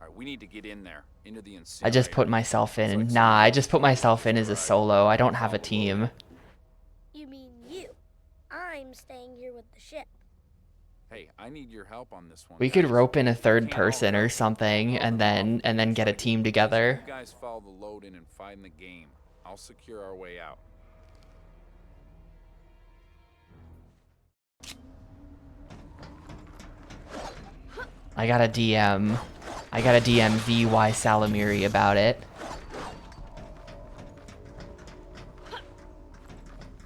Alright, we need to get in there. Into the incinerator. I just put myself in. Nah, I just put myself in as a solo. I don't have a team. You mean you? I'm staying here with the ship. Hey, I need your help on this one. We could guys. rope in a We third can't all person or help. something, and then get a team together. You guys follow the load in and find the game. I'll secure our way out. I got a DM VY Salamiri about it.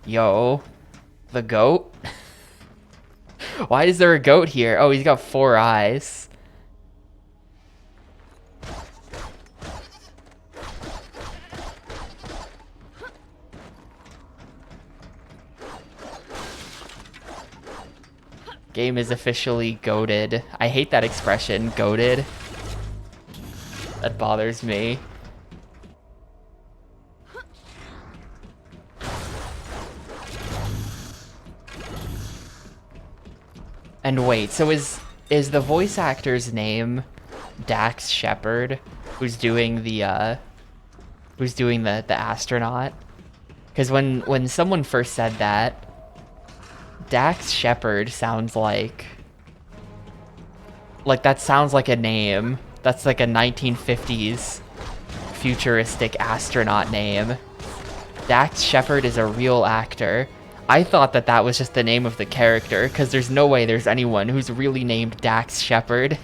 Yo, the goat? Why is there a goat here? Oh, he's got 4 eyes. Game is officially goated. I hate that expression, goated. That bothers me. And wait, so is the voice actor's name Dax Shepard, who's doing the astronaut? Because when someone first said that, Dax Shepard sounds like that sounds like a name. That's like a 1950s futuristic astronaut name. Dax Shepard is a real actor. I thought that was just the name of the character, because there's no way there's anyone who's really named Dax Shepard.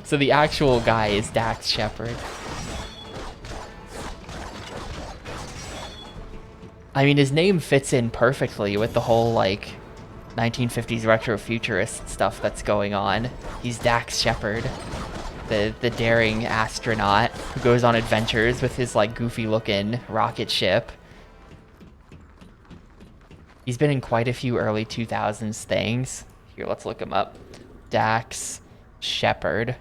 So the actual guy is Dax Shepard. I mean, his name fits in perfectly with the whole, like, 1950s retro futurist stuff that's going on. He's Dax Shepard, the daring astronaut who goes on adventures with his, like, goofy-looking rocket ship. He's been in quite a few early 2000s things. Here, let's look him up. Dax Shepard.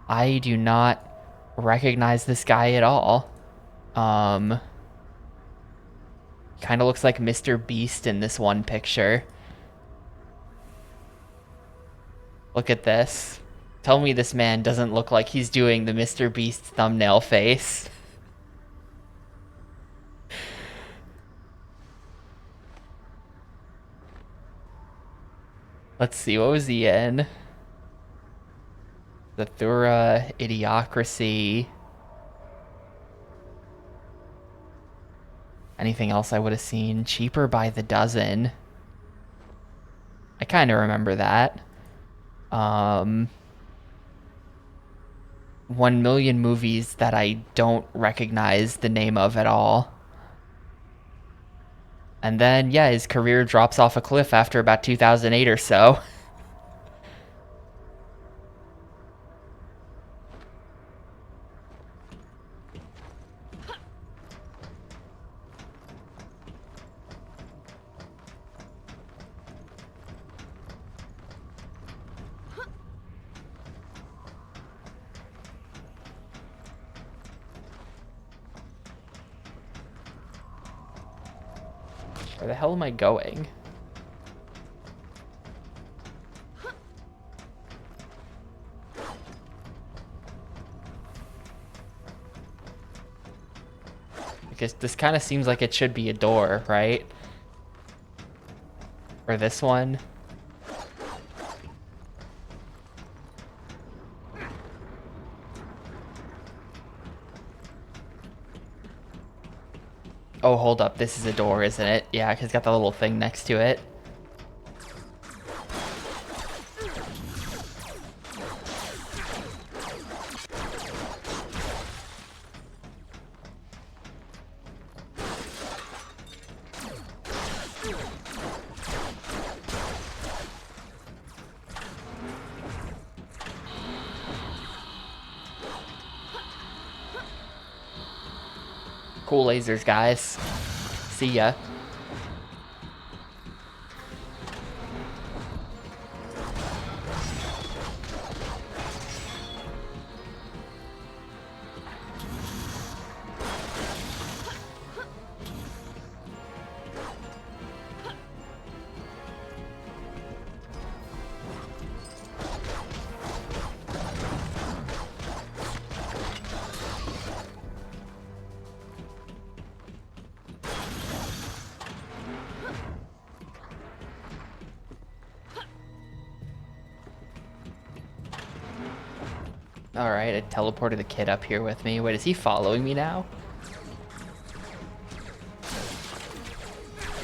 I do not recognize this guy at all. Kind of looks like Mr. Beast in this one picture. Look at this. Tell me this man doesn't look like he's doing the Mr. Beast thumbnail face. Let's see, what was he in? Zathura, Idiocracy. Anything else I would have seen? Cheaper by the Dozen. I kind of remember that. 1 million movies that I don't recognize the name of at all. And then, yeah, his career drops off a cliff after about 2008 or so. Where the hell am I going? Because this kind of seems like it should be a door, right? Or this one. Oh, hold up. This is a door, isn't it? Yeah, because it's got the little thing next to it. Cool lasers, guys. See ya. Alright, I teleported the kid up here with me. Wait, is he following me now?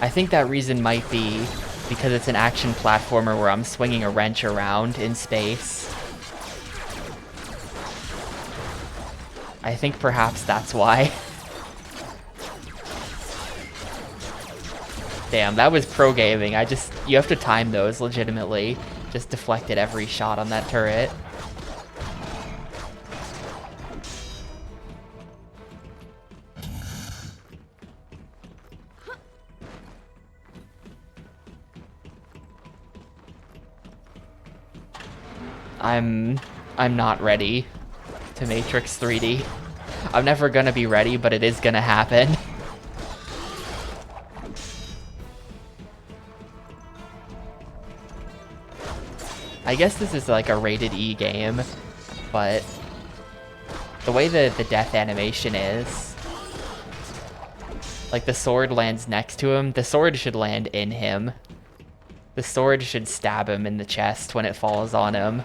I think that reason might be because it's an action platformer where I'm swinging a wrench around in space. I think perhaps that's why. Damn, that was pro gaming. You have to time those legitimately. Just deflected every shot on that turret. I'm not ready to Matrix 3D. I'm never gonna be ready, but it is gonna happen. I guess this is like a rated E game, but the way that the death animation is, like the sword lands next to him, the sword should land in him. The sword should stab him in the chest when it falls on him.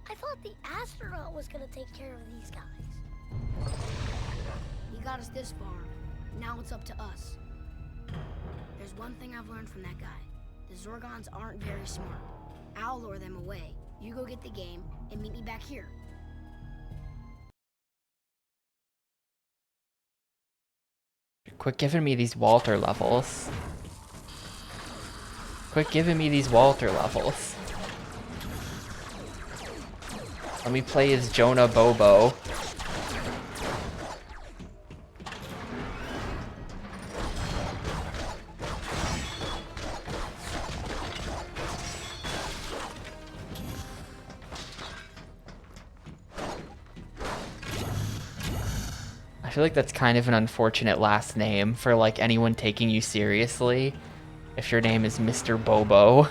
I thought the astronaut was gonna take care of these guys. He got us this far. Now it's up to us. There's one thing I've learned from that guy. The Zorgons aren't very smart. I'll lure them away. You go get the game and meet me back here. Quit giving me these Walter levels. Quit giving me these Walter levels. Let me play as Jonah Bobo. I feel like that's kind of an unfortunate last name for like anyone taking you seriously if your name is Mr. Bobo.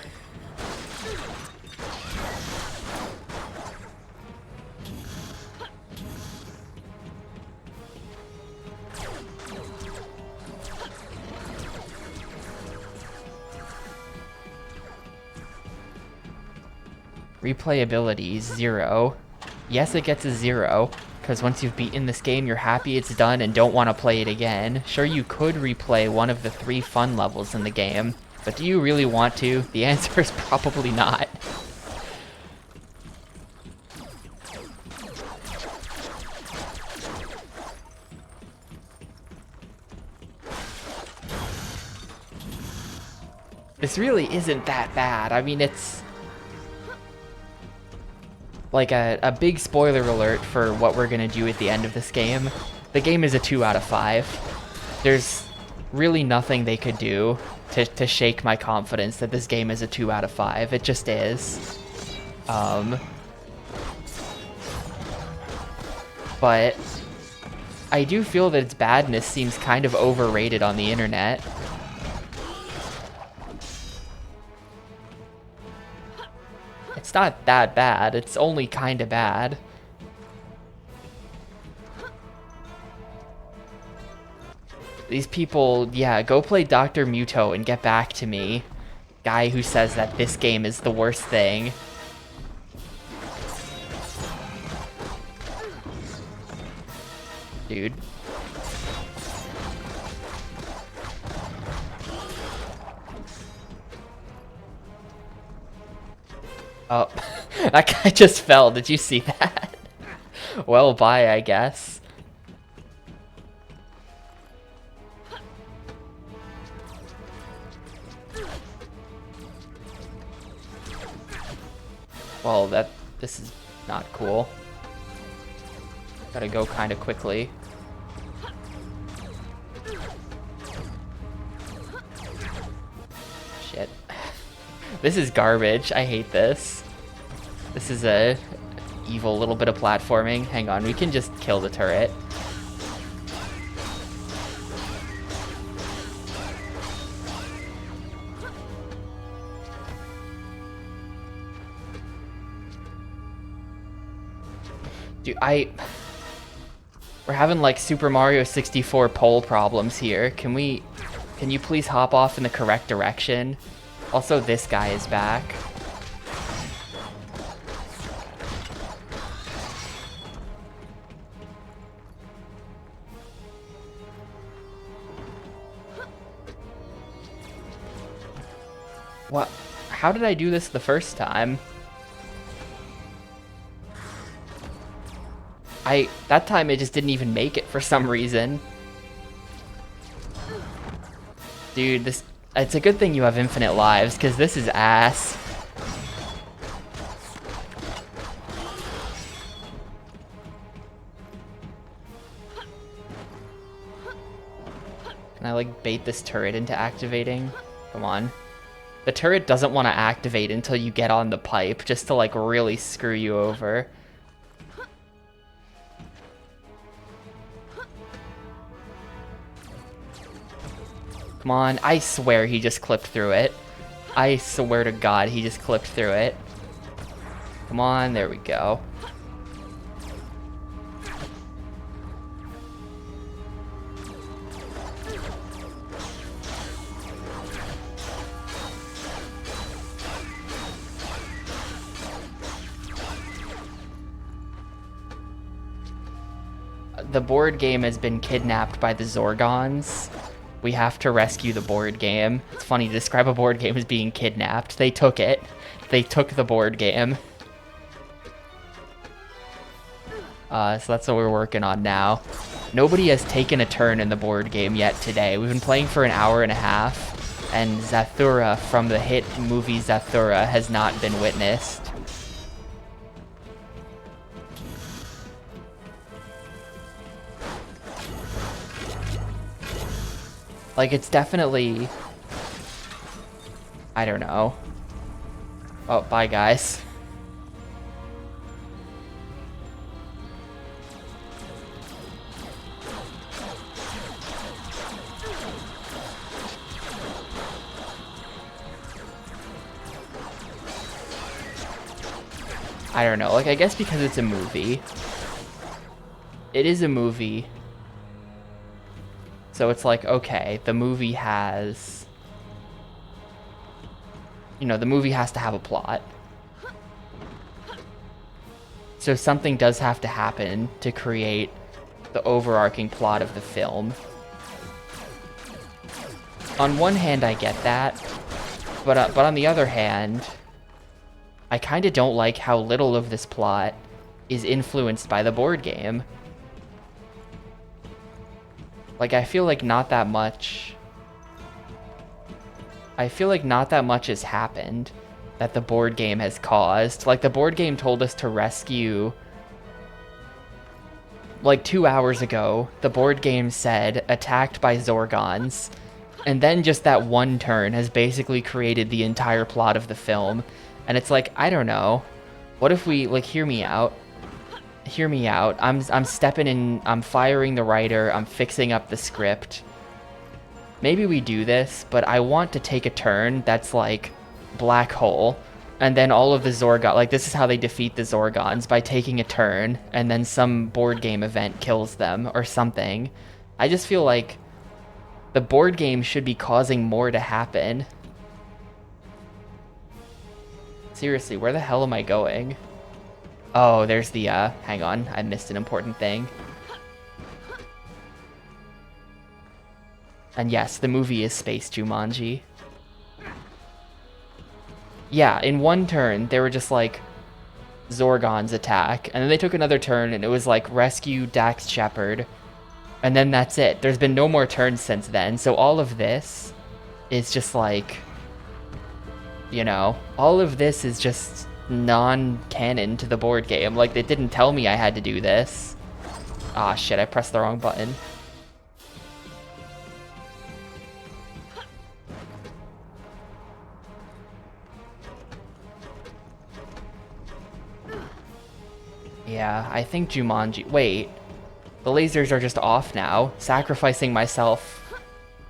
Replayability, 0. Yes, it gets a 0, because once you've beaten this game, you're happy it's done and don't want to play it again. Sure, you could replay one of the 3 fun levels in the game, but do you really want to? The answer is probably not. This really isn't that bad. I mean, it's like a big spoiler alert for what we're gonna do at the end of this game. The game is a 2 out of 5. There's really nothing they could do to shake my confidence that this game is a 2 out of 5. It just is. But I do feel that its badness seems kind of overrated on the internet. It's not that bad, it's only kinda bad. These people, yeah, go play Dr. Muto and get back to me. Guy who says that this game is the worst thing. Dude. Oh, that guy just fell. Did you see that? Well, bye, I guess. Well, this is not cool. Gotta go kind of quickly. Shit. This is garbage. I hate this. This is a evil little bit of platforming. Hang on, we can just kill the turret. Dude, we're having like Super Mario 64 pole problems here. Can you please hop off in the correct direction? Also, this guy is back. What? How did I do this the first time? That time it just didn't even make it for some reason. Dude, it's a good thing you have infinite lives, because this is ass. Can I, like, bait this turret into activating? Come on. The turret doesn't want to activate until you get on the pipe, just to, like, really screw you over. Come on, I swear he just clipped through it. I swear to God he just clipped through it. Come on, there we go. The board game has been kidnapped by the Zorgons. We have to rescue the board game. It's funny to describe a board game as being kidnapped. They took it. They took the board game. So that's what we're working on now. Nobody has taken a turn in the board game yet today. We've been playing for an hour and a half, and Zathura from the hit movie Zathura has not been witnessed. Like, it's definitely... I don't know. Oh, bye, guys. I don't know. Like, I guess because it's a movie. It is a movie. So it's like, okay, the movie has... You know, the movie has to have a plot. So something does have to happen to create the overarching plot of the film. On one hand, I get that, but on the other hand, I kind of don't like how little of this plot is influenced by the board game. Like, I feel like not that much has happened that the board game has caused. Like, the board game told us to rescue... Like, 2 hours ago, the board game said, attacked by Zorgons. And then just that one turn has basically created the entire plot of the film. And it's like, I don't know. What if we, like, hear me out. Hear me out. I'm stepping in, I'm firing the writer, I'm fixing up the script. Maybe we do this, but I want to take a turn that's like black hole. And then all of the Zorgon, like this is how they defeat the Zorgons, by taking a turn, and then some board game event kills them or something. I just feel like the board game should be causing more to happen. Seriously, where the hell am I going? Oh, there's the, hang on, I missed an important thing. And yes, the movie is Space Jumanji. Yeah, in one turn, they were just like, Zorgons attack, and then they took another turn, and it was like, rescue Dax Shepard, and then that's it. There's been no more turns since then, so all of this is just like, you know, all of this is just non-canon to the board game. Like, they didn't tell me I had to do this. Ah, shit, I pressed the wrong button. Yeah, I think Jumanji... Wait. The lasers are just off now. Sacrificing myself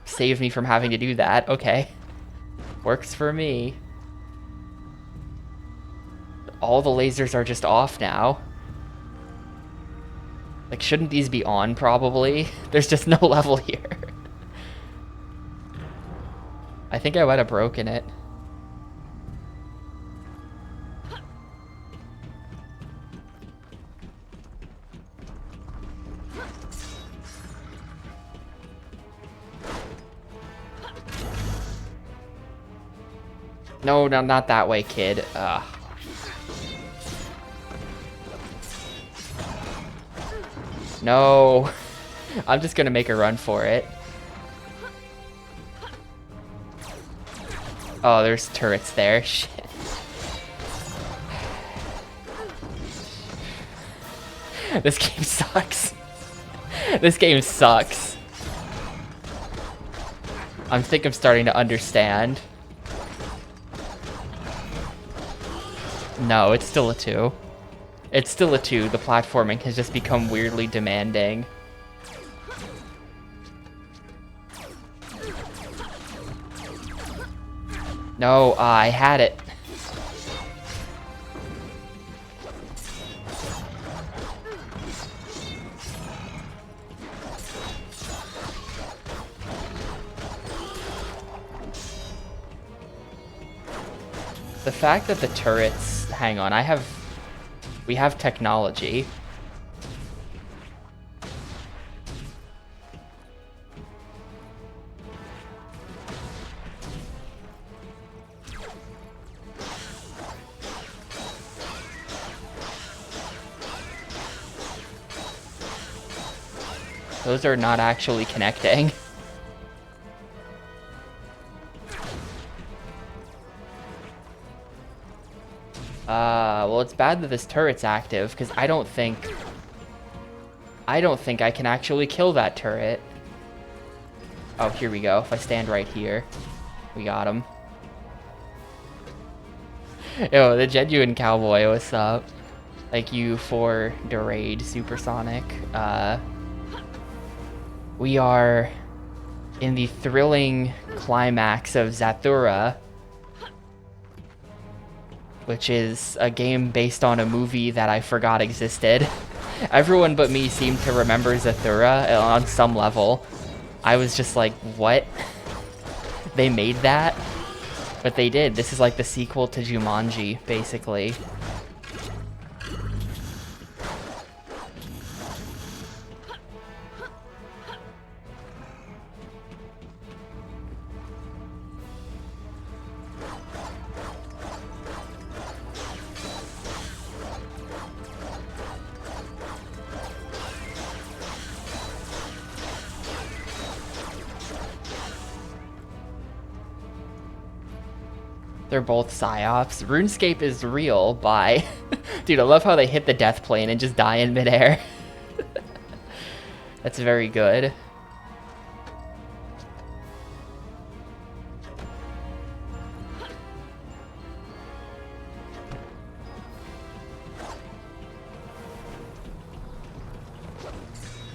saved me from having to do that. Okay. Works for me. All the lasers are just off now. Like, shouldn't these be on, probably? There's just no level here. I think I might have broken it. No, no, not that way, kid. Ugh. No. I'm just gonna make a run for it. Oh, there's turrets there. Shit. This game sucks. This game sucks. I think I'm starting to understand. No, it's still a 2. It's still a 2. The platforming has just become weirdly demanding. No, I had it. The fact that the turrets... Hang on, we have technology. Those are not actually connecting. Well, it's bad that this turret's active, because I don't think I can actually kill that turret. Oh, here we go. If I stand right here, we got him. Yo, the genuine cowboy, what's up? Thank you for the raid, Supersonic. We are in the thrilling climax of Zathura, which is a game based on a movie that I forgot existed. Everyone but me seemed to remember Zathura on some level. I was just like, what? They made that? But they did. This is like the sequel to Jumanji, basically. they're both psyops. RuneScape is real by... Dude, I love how they hit the death plane and just die in midair. That's very good.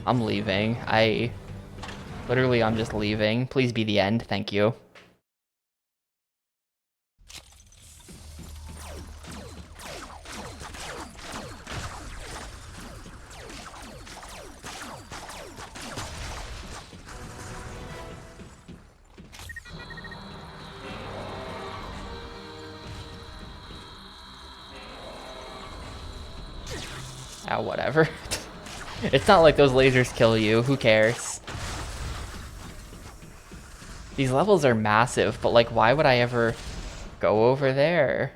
I'm leaving. Literally, I'm just leaving. Please be the end. Thank you. Ah, whatever. It's not like those lasers kill you. Who cares? These levels are massive, but like, why would I ever go over there?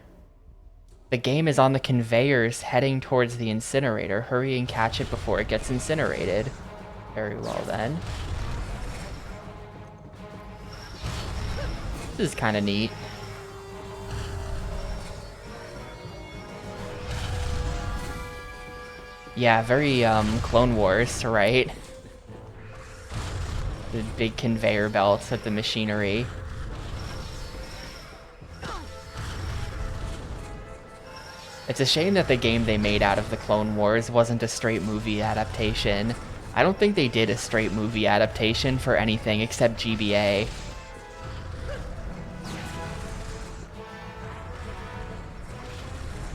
The game is on the conveyors heading towards the incinerator. Hurry and catch it before it gets incinerated. Very well then. This is kind of neat. Yeah, very Clone Wars, right? The big conveyor belts at the machinery. It's a shame that the game they made out of the Clone Wars wasn't a straight movie adaptation. I don't think they did a straight movie adaptation for anything except GBA.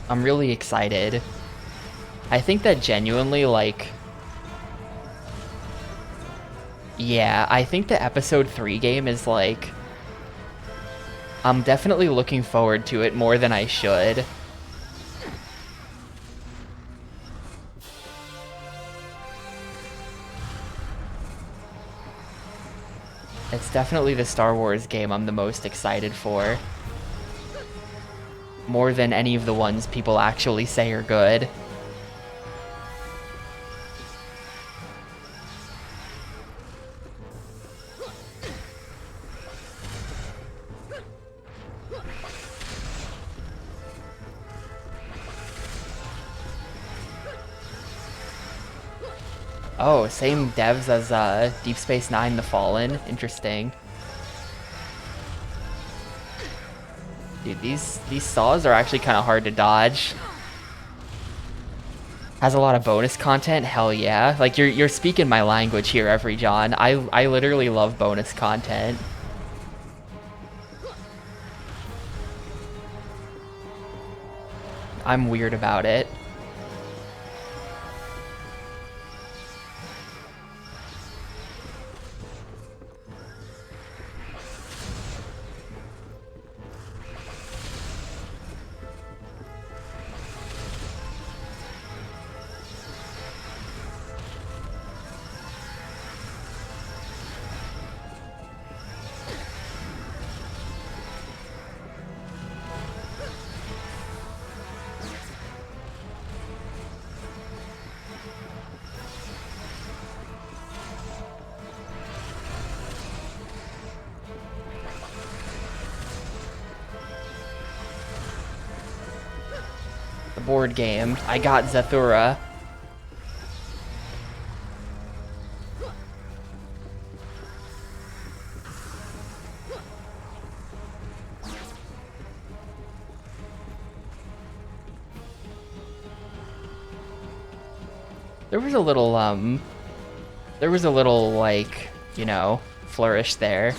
I'm really excited. I think that genuinely, like... Yeah, I think the Episode 3 game is, like... I'm definitely looking forward to it more than I should. It's definitely the Star Wars game I'm the most excited for. More than any of the ones people actually say are good. Oh, same devs as Deep Space Nine: The Fallen. Interesting. Dude, these saws are actually kind of hard to dodge. Has a lot of bonus content? Hell yeah. Like, you're speaking my language here, Every John. I literally love bonus content. I'm weird about it. Board game. I got Zathura. There was a little like, you know, flourish there.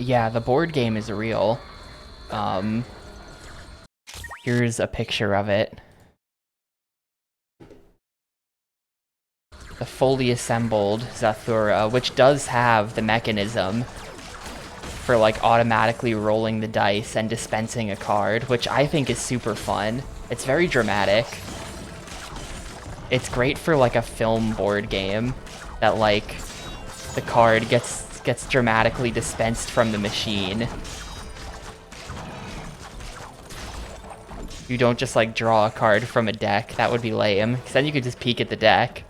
Yeah, the board game is real. Here's a picture of it. The fully assembled Zathura, which does have the mechanism for like automatically rolling the dice and dispensing a card, which I think is super fun. It's very dramatic. It's great for like a film board game that like the card gets dramatically dispensed from the machine. You don't just like draw a card from a deck. That would be lame, because then you could just peek at the deck.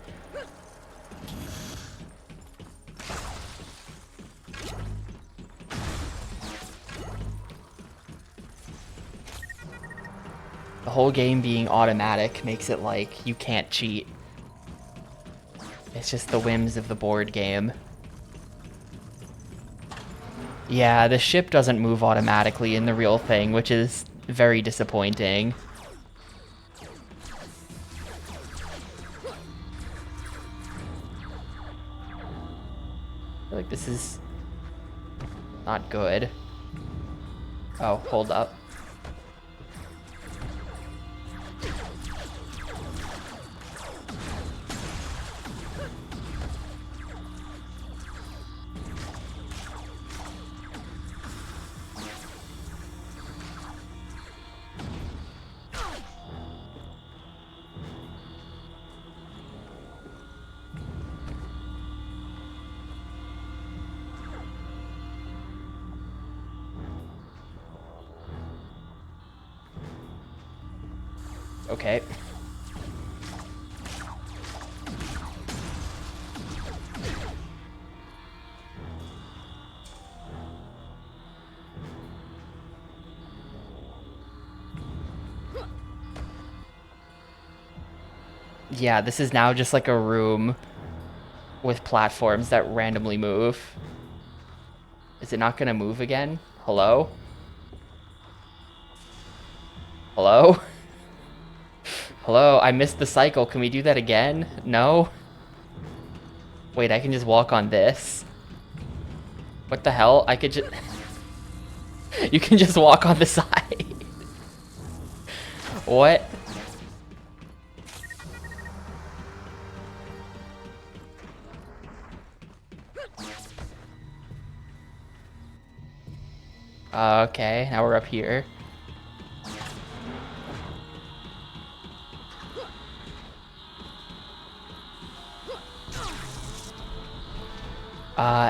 The whole game being automatic makes it like you can't cheat. It's just the whims of the board game. Yeah, the ship doesn't move automatically in the real thing, which is very disappointing. I feel like this is not good. Oh, hold up. Okay. Yeah, this is now just like a room with platforms that randomly move. Is it not gonna move again? Hello? Hello? Hello? I missed the cycle. Can we do that again? No? Wait, I can just walk on this. What the hell? I could just... You can just walk on the side. What? Okay, now we're up here.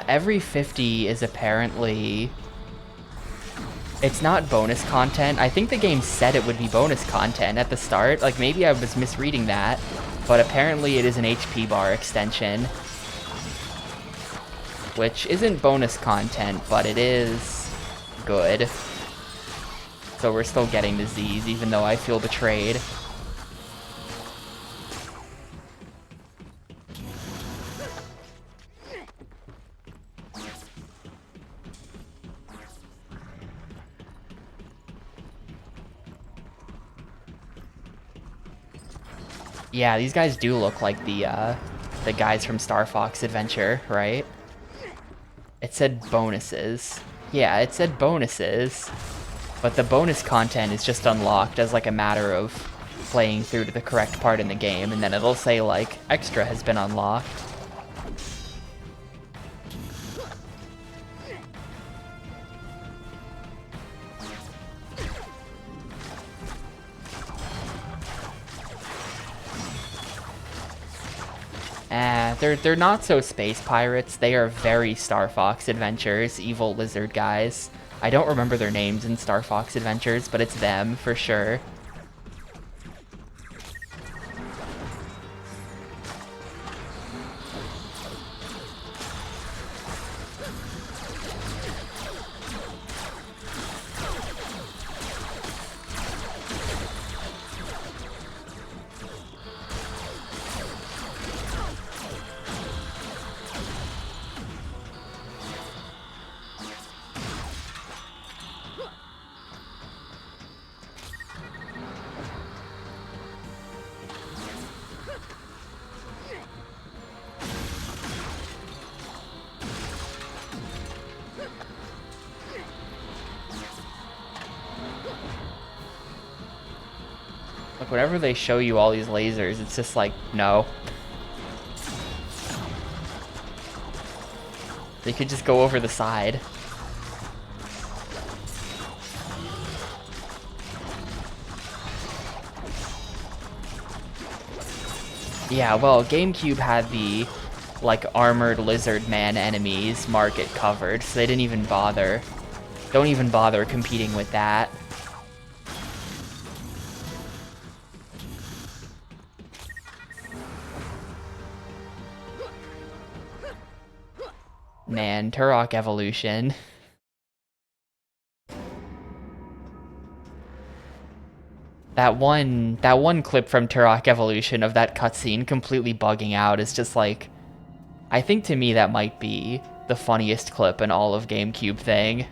Every 50 is apparently... It's not bonus content. I think the game said it would be bonus content at the start. Like, maybe I was misreading that. But apparently it is an HP bar extension. Which isn't bonus content, but it is good. So we're still getting the Z's, even though I feel betrayed. Yeah, these guys do look like the guys from Star Fox Adventure, right? It said bonuses. Yeah, it said bonuses. But the bonus content is just unlocked as like a matter of playing through to the correct part in the game, and then it'll say like, extra has been unlocked. They're not so space pirates. They are very Star Fox Adventures, evil lizard guys. I don't remember their names in Star Fox Adventures, but it's them for sure. Like, whenever they show you all these lasers, it's just like, no. They could just go over the side. Yeah, well, GameCube had the, like, armored lizard man enemies market covered, so they didn't even bother. Don't even bother competing with that. Man, Turok Evolution. That one clip from Turok Evolution of that cutscene completely bugging out is just like, I think to me that might be the funniest clip in all of GameCube thing.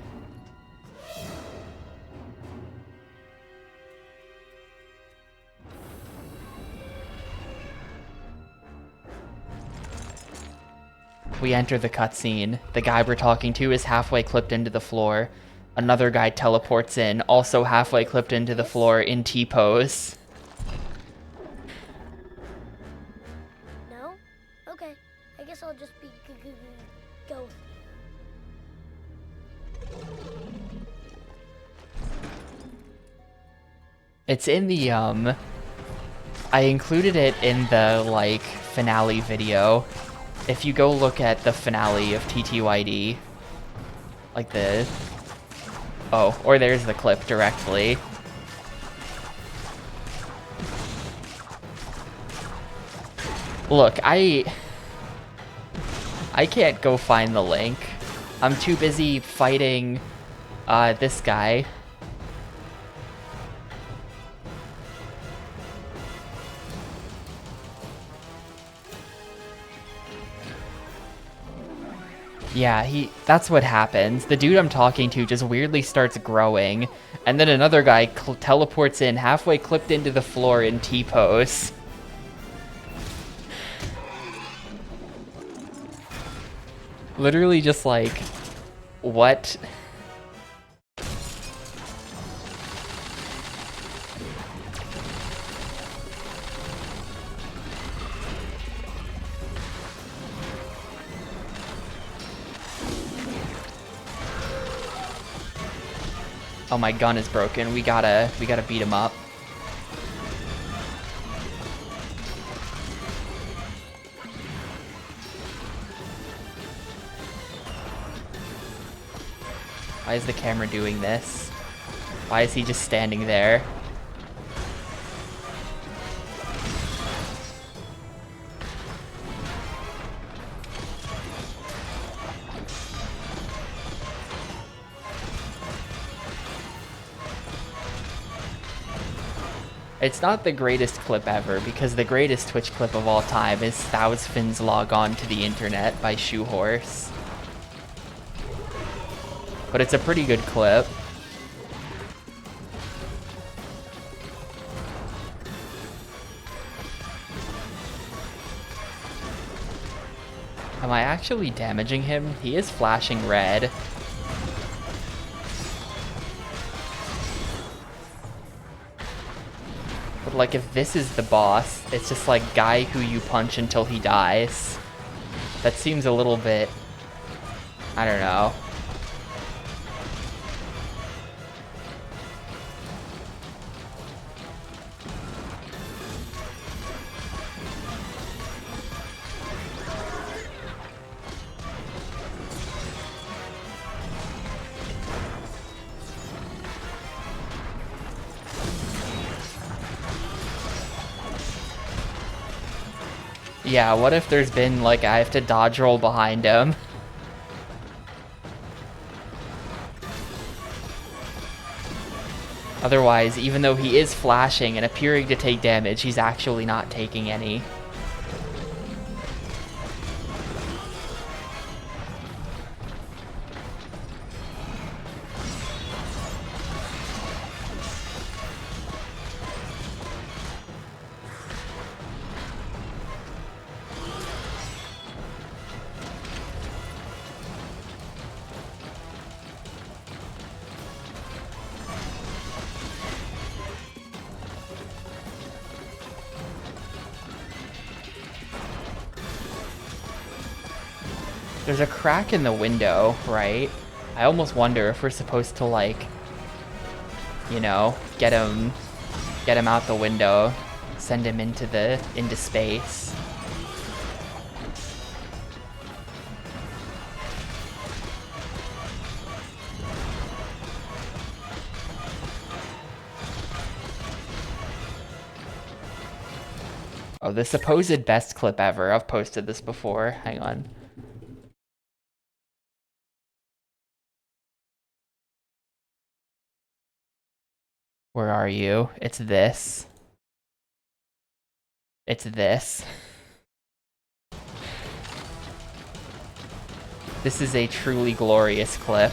We enter the cutscene. The guy we're talking to is halfway clipped into the floor. Another guy teleports in, also halfway clipped into the floor in T-pose. No? Okay. I guess I'll just be go. It's in the, I included it in the, like, finale video. If you go look at the finale of TTYD, like the... Oh, or there's the clip directly. Look, I can't go find the link. I'm too busy fighting, this guy. Yeah, that's what happens. The dude I'm talking to just weirdly starts growing, and then another guy teleports in, halfway clipped into the floor in T-pose. Literally just like, what? Oh, my gun is broken. We gotta beat him up. Why is the camera doing this? Why is he just standing there? It's not the greatest clip ever, because the greatest Twitch clip of all time is Thousands Log On to the Internet by Shoehorse. But it's a pretty good clip. Am I actually damaging him? He is flashing red. But like, if this is the boss, it's just like guy who you punch until he dies. That seems a little bit... I don't know. Yeah, what if there's been, like, I have to dodge roll behind him? Otherwise, even though he is flashing and appearing to take damage, he's actually not taking any. There's a crack in the window, right? I almost wonder if we're supposed to, like, you know, get him out the window, send him into space. Oh, the supposed best clip ever. I've posted this before. Hang on. Where are you? It's this. It's this. This is a truly glorious clip.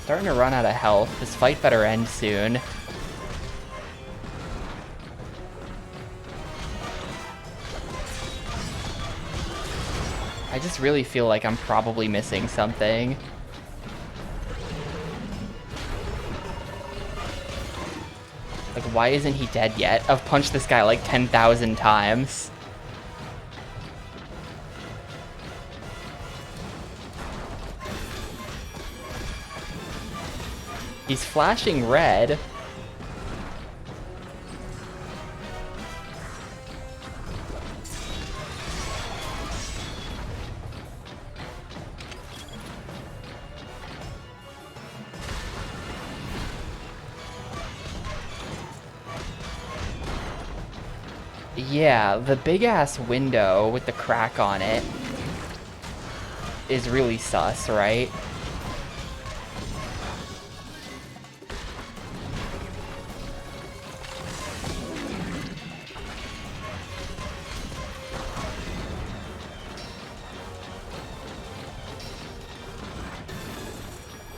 Starting to run out of health. This fight better end soon. I just really feel like I'm probably missing something. Like, why isn't he dead yet? I've punched this guy like 10,000 times. He's flashing red. Yeah, the big-ass window with the crack on it is really sus, right?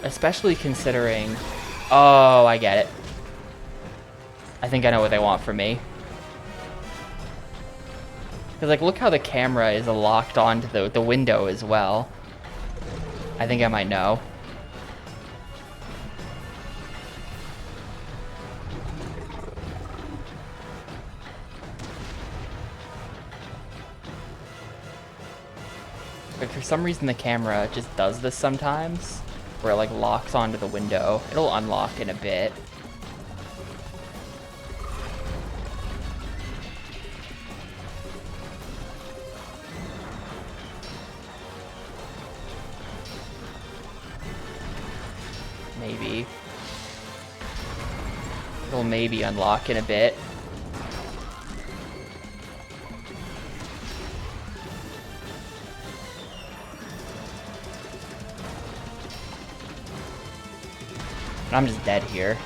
Especially considering... Oh, I get it. I think I know what they want from me. Because, like, look how the camera is locked onto the window as well. I think I might know. But for some reason the camera just does this sometimes. Where it, like, locks onto the window. It'll unlock in a bit. Maybe. It'll maybe unlock in a bit. And I'm just dead here.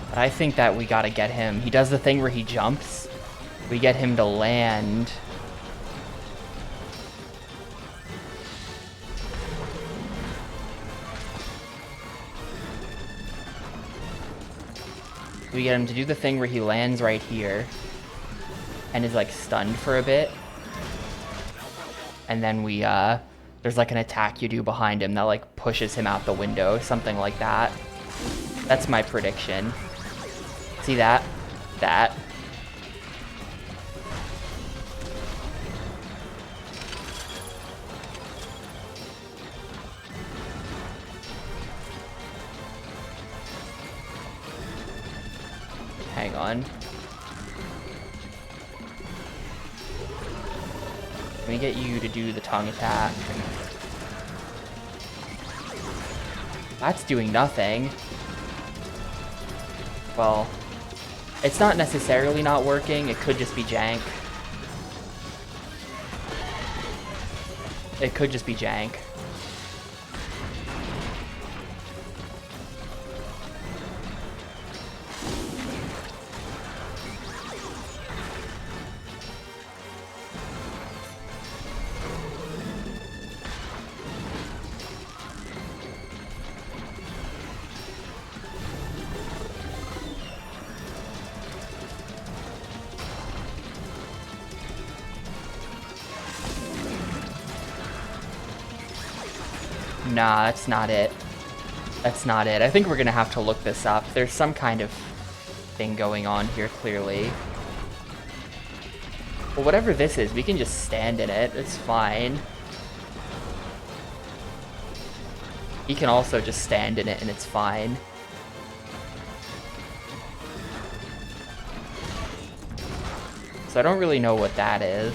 But I think that we gotta get him. He does the thing where he jumps. We get him to land. We get him to do the thing where he lands right here and is like stunned for a bit. And then we, there's like an attack you do behind him that like pushes him out the window, something like that. That's my prediction. See that? That. Hang on. Let me get you to do the tongue attack. That's doing nothing. Well, it's not necessarily not working. It could just be jank. It could just be jank. Nah, that's not it. That's not it. I think we're gonna have to look this up. There's some kind of thing going on here, clearly. Well, whatever this is, we can just stand in it. It's fine. He can also just stand in it, and it's fine. So I don't really know what that is.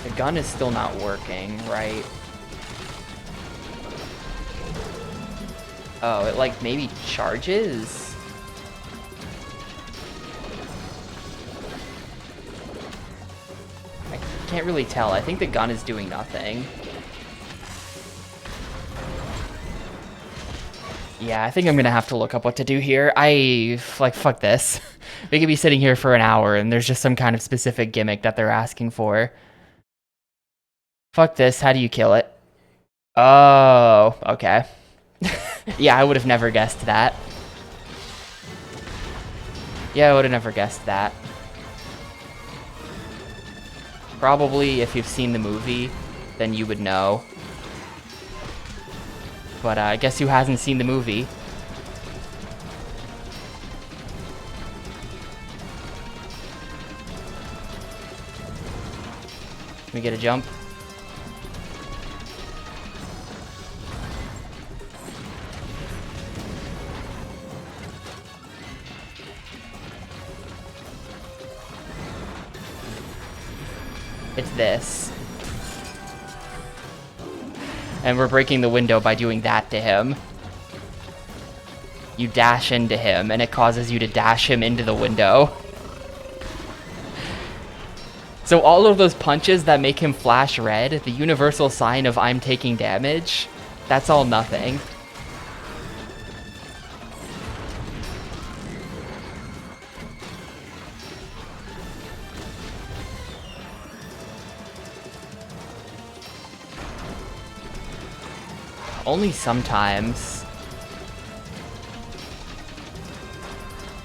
The gun is still not working, right? Oh, it like maybe charges? I can't really tell. I think the gun is doing nothing. Yeah, I think I'm gonna have to look up what to do here. Like, fuck this. We could be sitting here for an hour and there's just some kind of specific gimmick that they're asking for. Fuck this, how do you kill it? Oh, okay. Yeah, I would have never guessed that. Yeah, I would have never guessed that. Probably if you've seen the movie, then you would know. But I guess who hasn't seen the movie? Can we get a jump? It's this. And we're breaking the window by doing that to him. You dash into him, and it causes you to dash him into the window. So all of those punches that make him flash red, the universal sign of I'm taking damage, that's all nothing. Only sometimes.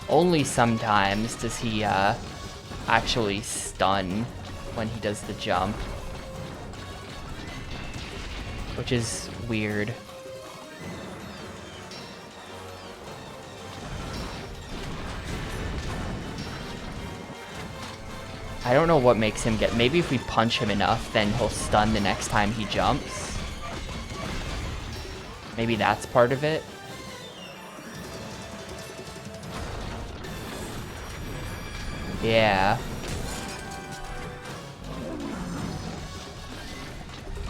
Only sometimes does he actually stun when he does the jump. Which is weird. I don't know what makes him get... Maybe if we punch him enough, then he'll stun the next time he jumps. Maybe that's part of it. Yeah.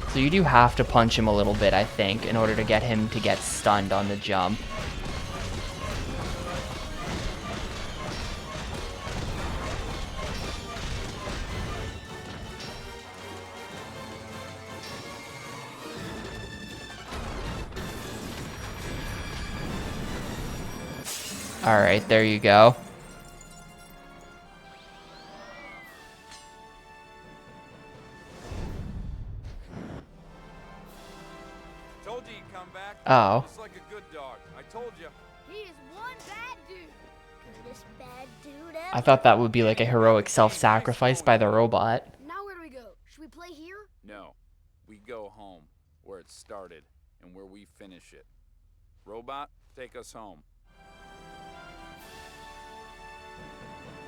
So you do have to punch him a little bit, I think, in order to get him to get stunned on the jump. Alright, there you go. Told you he'd come back. Oh. Just like a good dog. I told you. He is one bad dude. This bad dude ever. I thought that would be like a heroic self-sacrifice by the robot. Now where do we go? Should we play here? No. We go home, where it started, and where we finish it. Robot, take us home.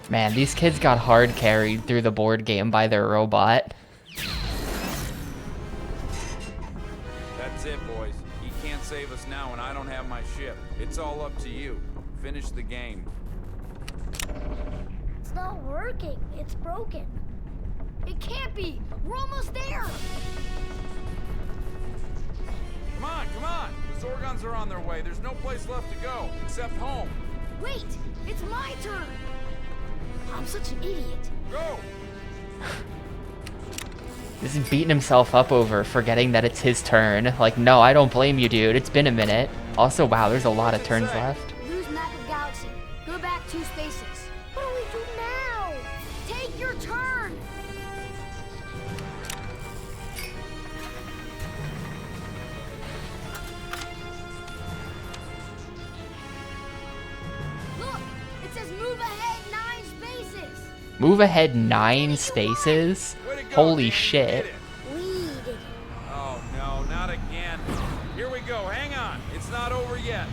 Man, these kids got hard carried through the board game by their robot. That's it, boys. He can't save us now, and I don't have my ship. It's all up to you. Finish the game. It's not working. It's broken. It can't be! We're almost there! Come on, come on! The Zorgons are on their way. There's no place left to go, except home. Wait! It's my turn! I'm such an idiot. Go! This is beating himself up over forgetting that it's his turn. Like, no, I don't blame you, dude. It's been a minute. Also, wow, there's a lot of turns left. Lose map of galaxy. Go back 2 spaces. What do we do now? Take your turn! Look! It says move ahead 9 spaces! Move ahead 9 spaces? Way to Holy Danny, shit. You did it. We did it. Oh no, not again. Here we go. Hang on. It's not over yet.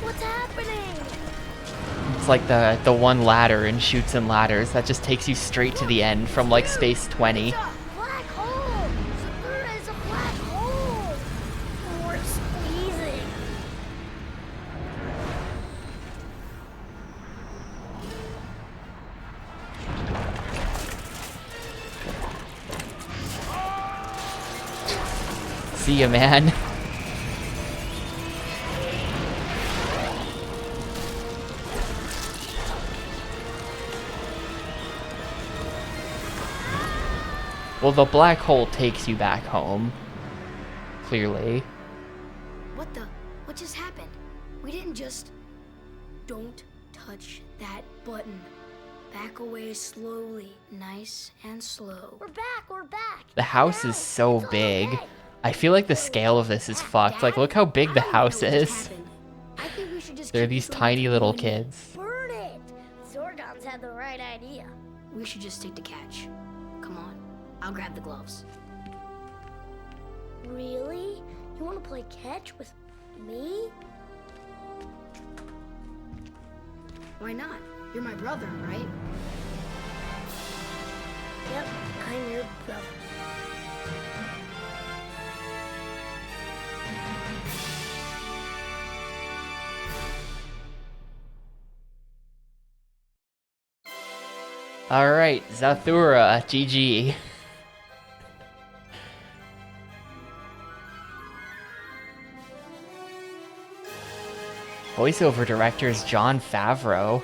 What's happening? It's like the one ladder in Shoots and Ladders that just takes you straight to the end from like space 20. It's a black hole. Zathura is a black hole. We're squeezing. See ya, man. Well, the black hole takes you back home. Clearly. What just happened? We didn't just... Don't touch that button. Back away slowly, nice and slow. We're back. We're back. The house Now, is so it's all big. okay. I feel like the scale of this is fucked. Like, look how big the house is. I think we should just There are keep these this tiny between little you and me. kids. Burn it. Zorgons had the right idea. We should just take the catch. Come on, I'll grab the gloves. Really? You want to play catch with me? Why not? You're my brother, right? Yep, I'm your brother. Alright, Zathura, GG. Voiceover director is Jon Favreau.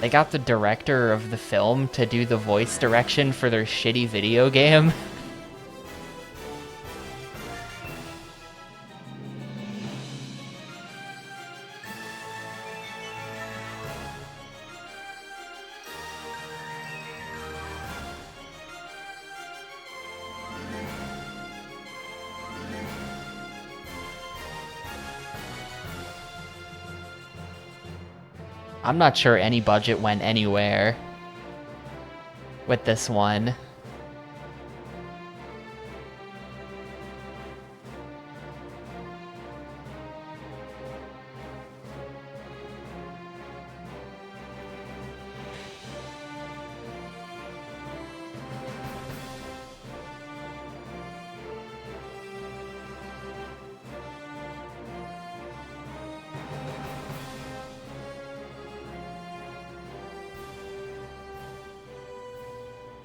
They got the director of the film to do the voice direction for their shitty video game. I'm not sure any budget went anywhere with this one.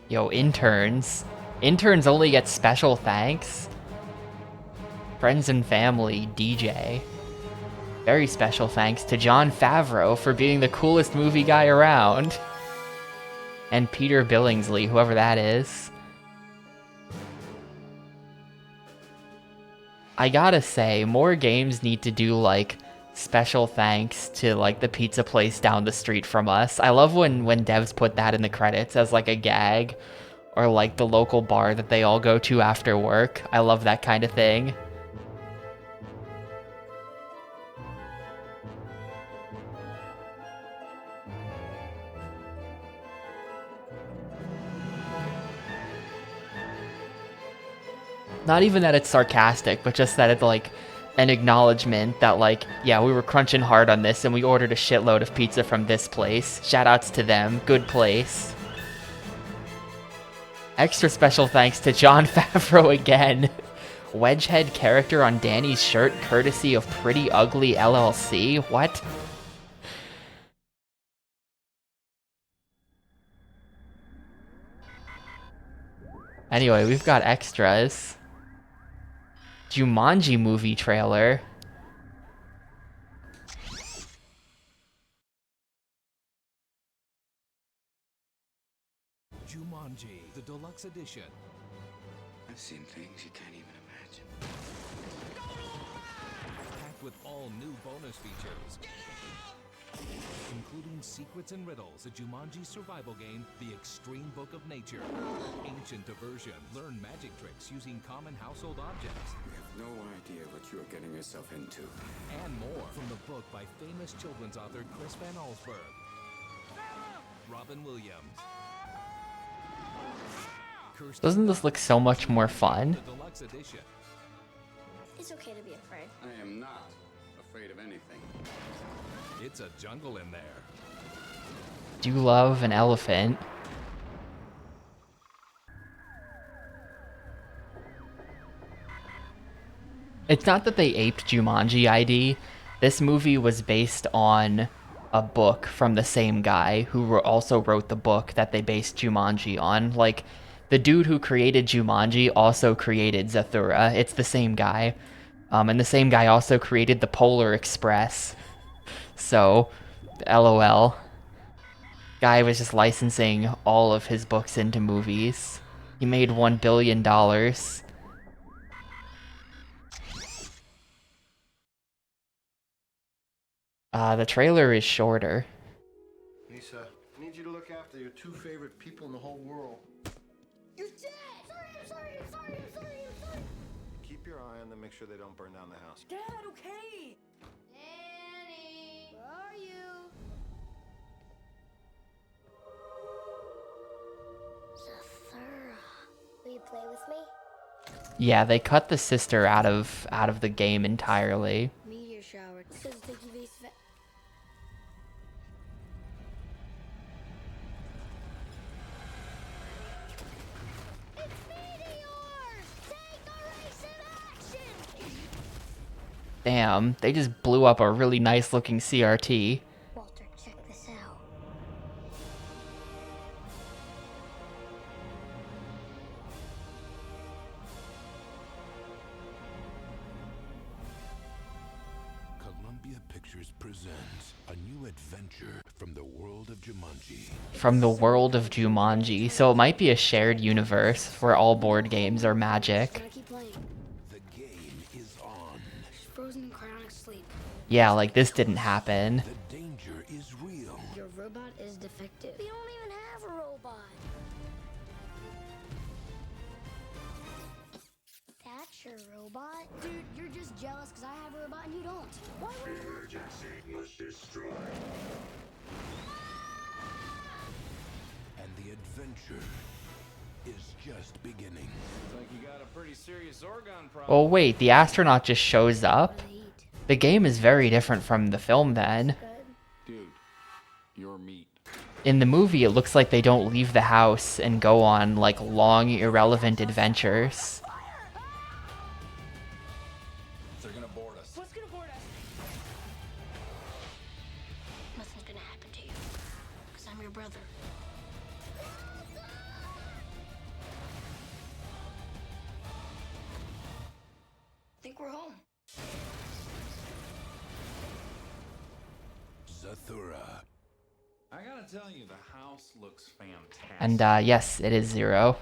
Yo, interns. Interns only get special thanks. Friends and family, DJ. Very special thanks to Jon Favreau for being the coolest movie guy around. And Peter Billingsley, whoever that is. I gotta say, more games need to do, like, special thanks to, like, the pizza place down the street from us. I love when devs put that in the credits as, like, a gag. Or, like, the local bar that they all go to after work. I love that kind of thing. Not even that it's sarcastic, but just that it's, like, an acknowledgement that, like, yeah, we were crunching hard on this and we ordered a shitload of pizza from this place. Shoutouts to them. Good place. Extra special thanks to Jon Favreau again. Wedgehead character on Danny's shirt, courtesy of Pretty Ugly LLC. What? Anyway, we've got extras. Jumanji movie trailer. Jumanji, the deluxe edition. I've seen things you can't even imagine. Packed with all new bonus features. Including secrets and riddles, a Jumanji survival game, The Extreme Book of Nature. Ancient diversion, learn magic tricks using common household objects. You have no idea what you are getting yourself into. And more from the book by famous children's author Chris Van Allsburg. Robin Williams. Cursed Doesn't this look so much more fun? the deluxe edition. It's okay to be afraid. I am not afraid of anything. It's a jungle in there. Do love an elephant. It's not that they aped Jumanji ID. This movie was based on a book from the same guy who also wrote the book that they based Jumanji on. Like, the dude who created Jumanji also created Zathura. It's the same guy. And the same guy also created the Polar Express. So, LOL. Guy was just licensing all of his books into movies. He made $1 billion. The trailer is shorter. Lisa, I need you to look after your two favorite people in the whole world. You're dead! I'm sorry. Keep your eye on them, make sure they don't burn down the house. Dad, okay? Danny! Where are you? Zathura. Will you play with me? Yeah, they cut the sister out of the game entirely. Meteor shower. Says take evasive. It's meteors! Take evasive action! Damn, they just blew up a really nice looking CRT. Walter, check this out. Columbia Pictures presents a new adventure from the world of Jumanji. From the world of Jumanji, so it might be a shared universe where all board games are magic. Gotta keep playing. The game is on. She's frozen in cryonic sleep. Yeah, like this didn't happen. The danger is real. Your robot is defective. We don't even have a robot. That's your robot? Dude, you're just jealous because I have a robot and you don't. Why would And the adventure is just beginning. Looks like you got a pretty serious Zorgon problem. Oh wait, the astronaut just shows up? What do they eat? The game is very different from the film then. Good. Dude, your meat. In the movie, it looks like they don't leave the house and go on, like, long, irrelevant adventures. They're gonna board us. What's gonna board us? Nothing's gonna happen to you. Because I'm your brother. Think we're home. Zathura. I gotta tell you, the house looks fantastic. And, yes, it is Zero.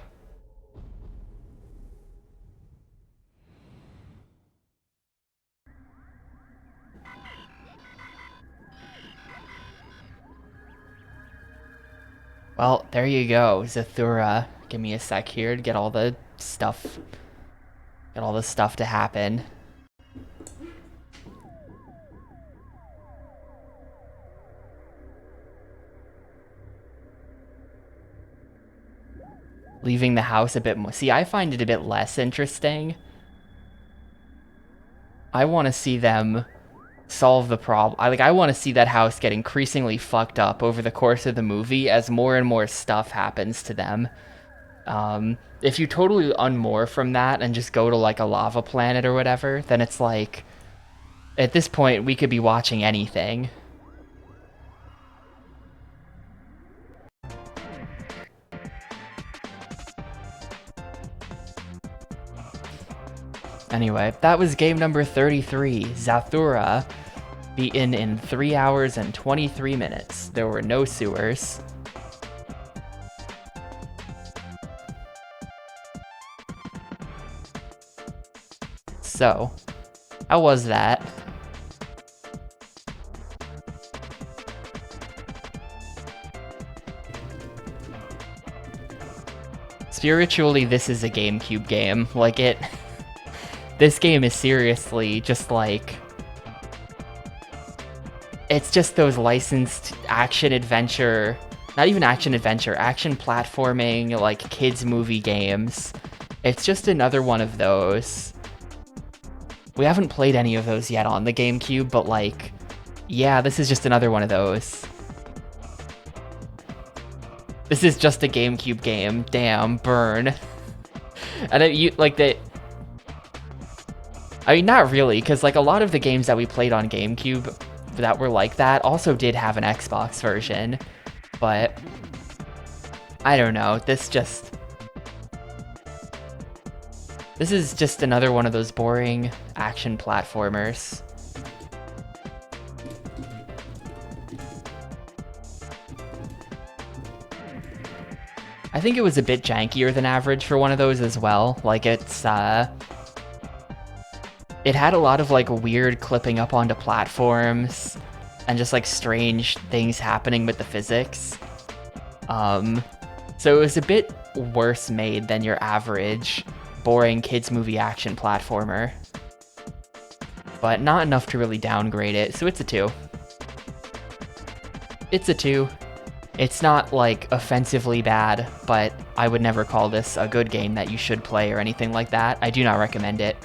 Well, there you go, Zathura. Give me a sec here to get all the stuff. Get all the stuff to happen. Leaving the house a bit more. See, I find it a bit less interesting. I want to see them solve the problem. I want to see that house get increasingly fucked up over the course of the movie as more and more stuff happens to them. If you totally unmoor from that and just go to like a lava planet or whatever, then it's like, at this point, we could be watching anything. Anyway, that was game number 33, Zathura, beaten in 3 hours and 23 minutes. There were no sewers. So, how was that? Spiritually, this is a GameCube game. Like, this game is seriously just like... It's just those licensed action-adventure not even action adventure, action platforming, like kids movie games. It's just another one of those. We haven't played any of those yet on the GameCube, but like, yeah, this is just another one of those. This is just a GameCube game. Damn, burn. And I mean, not really, because like a lot of the games that we played on GameCube that were like that also did have an Xbox version, but I don't know. This is just another one of those boring action platformers. I think it was a bit jankier than average for one of those as well. Like it had a lot of like weird clipping up onto platforms and just like strange things happening with the physics. So it was a bit worse made than your average boring kids movie action platformer, but not enough to really downgrade it, so it's a 2. It's a 2. It's not like offensively bad, but I would never call this a good game that you should play or anything like that. I do not recommend it.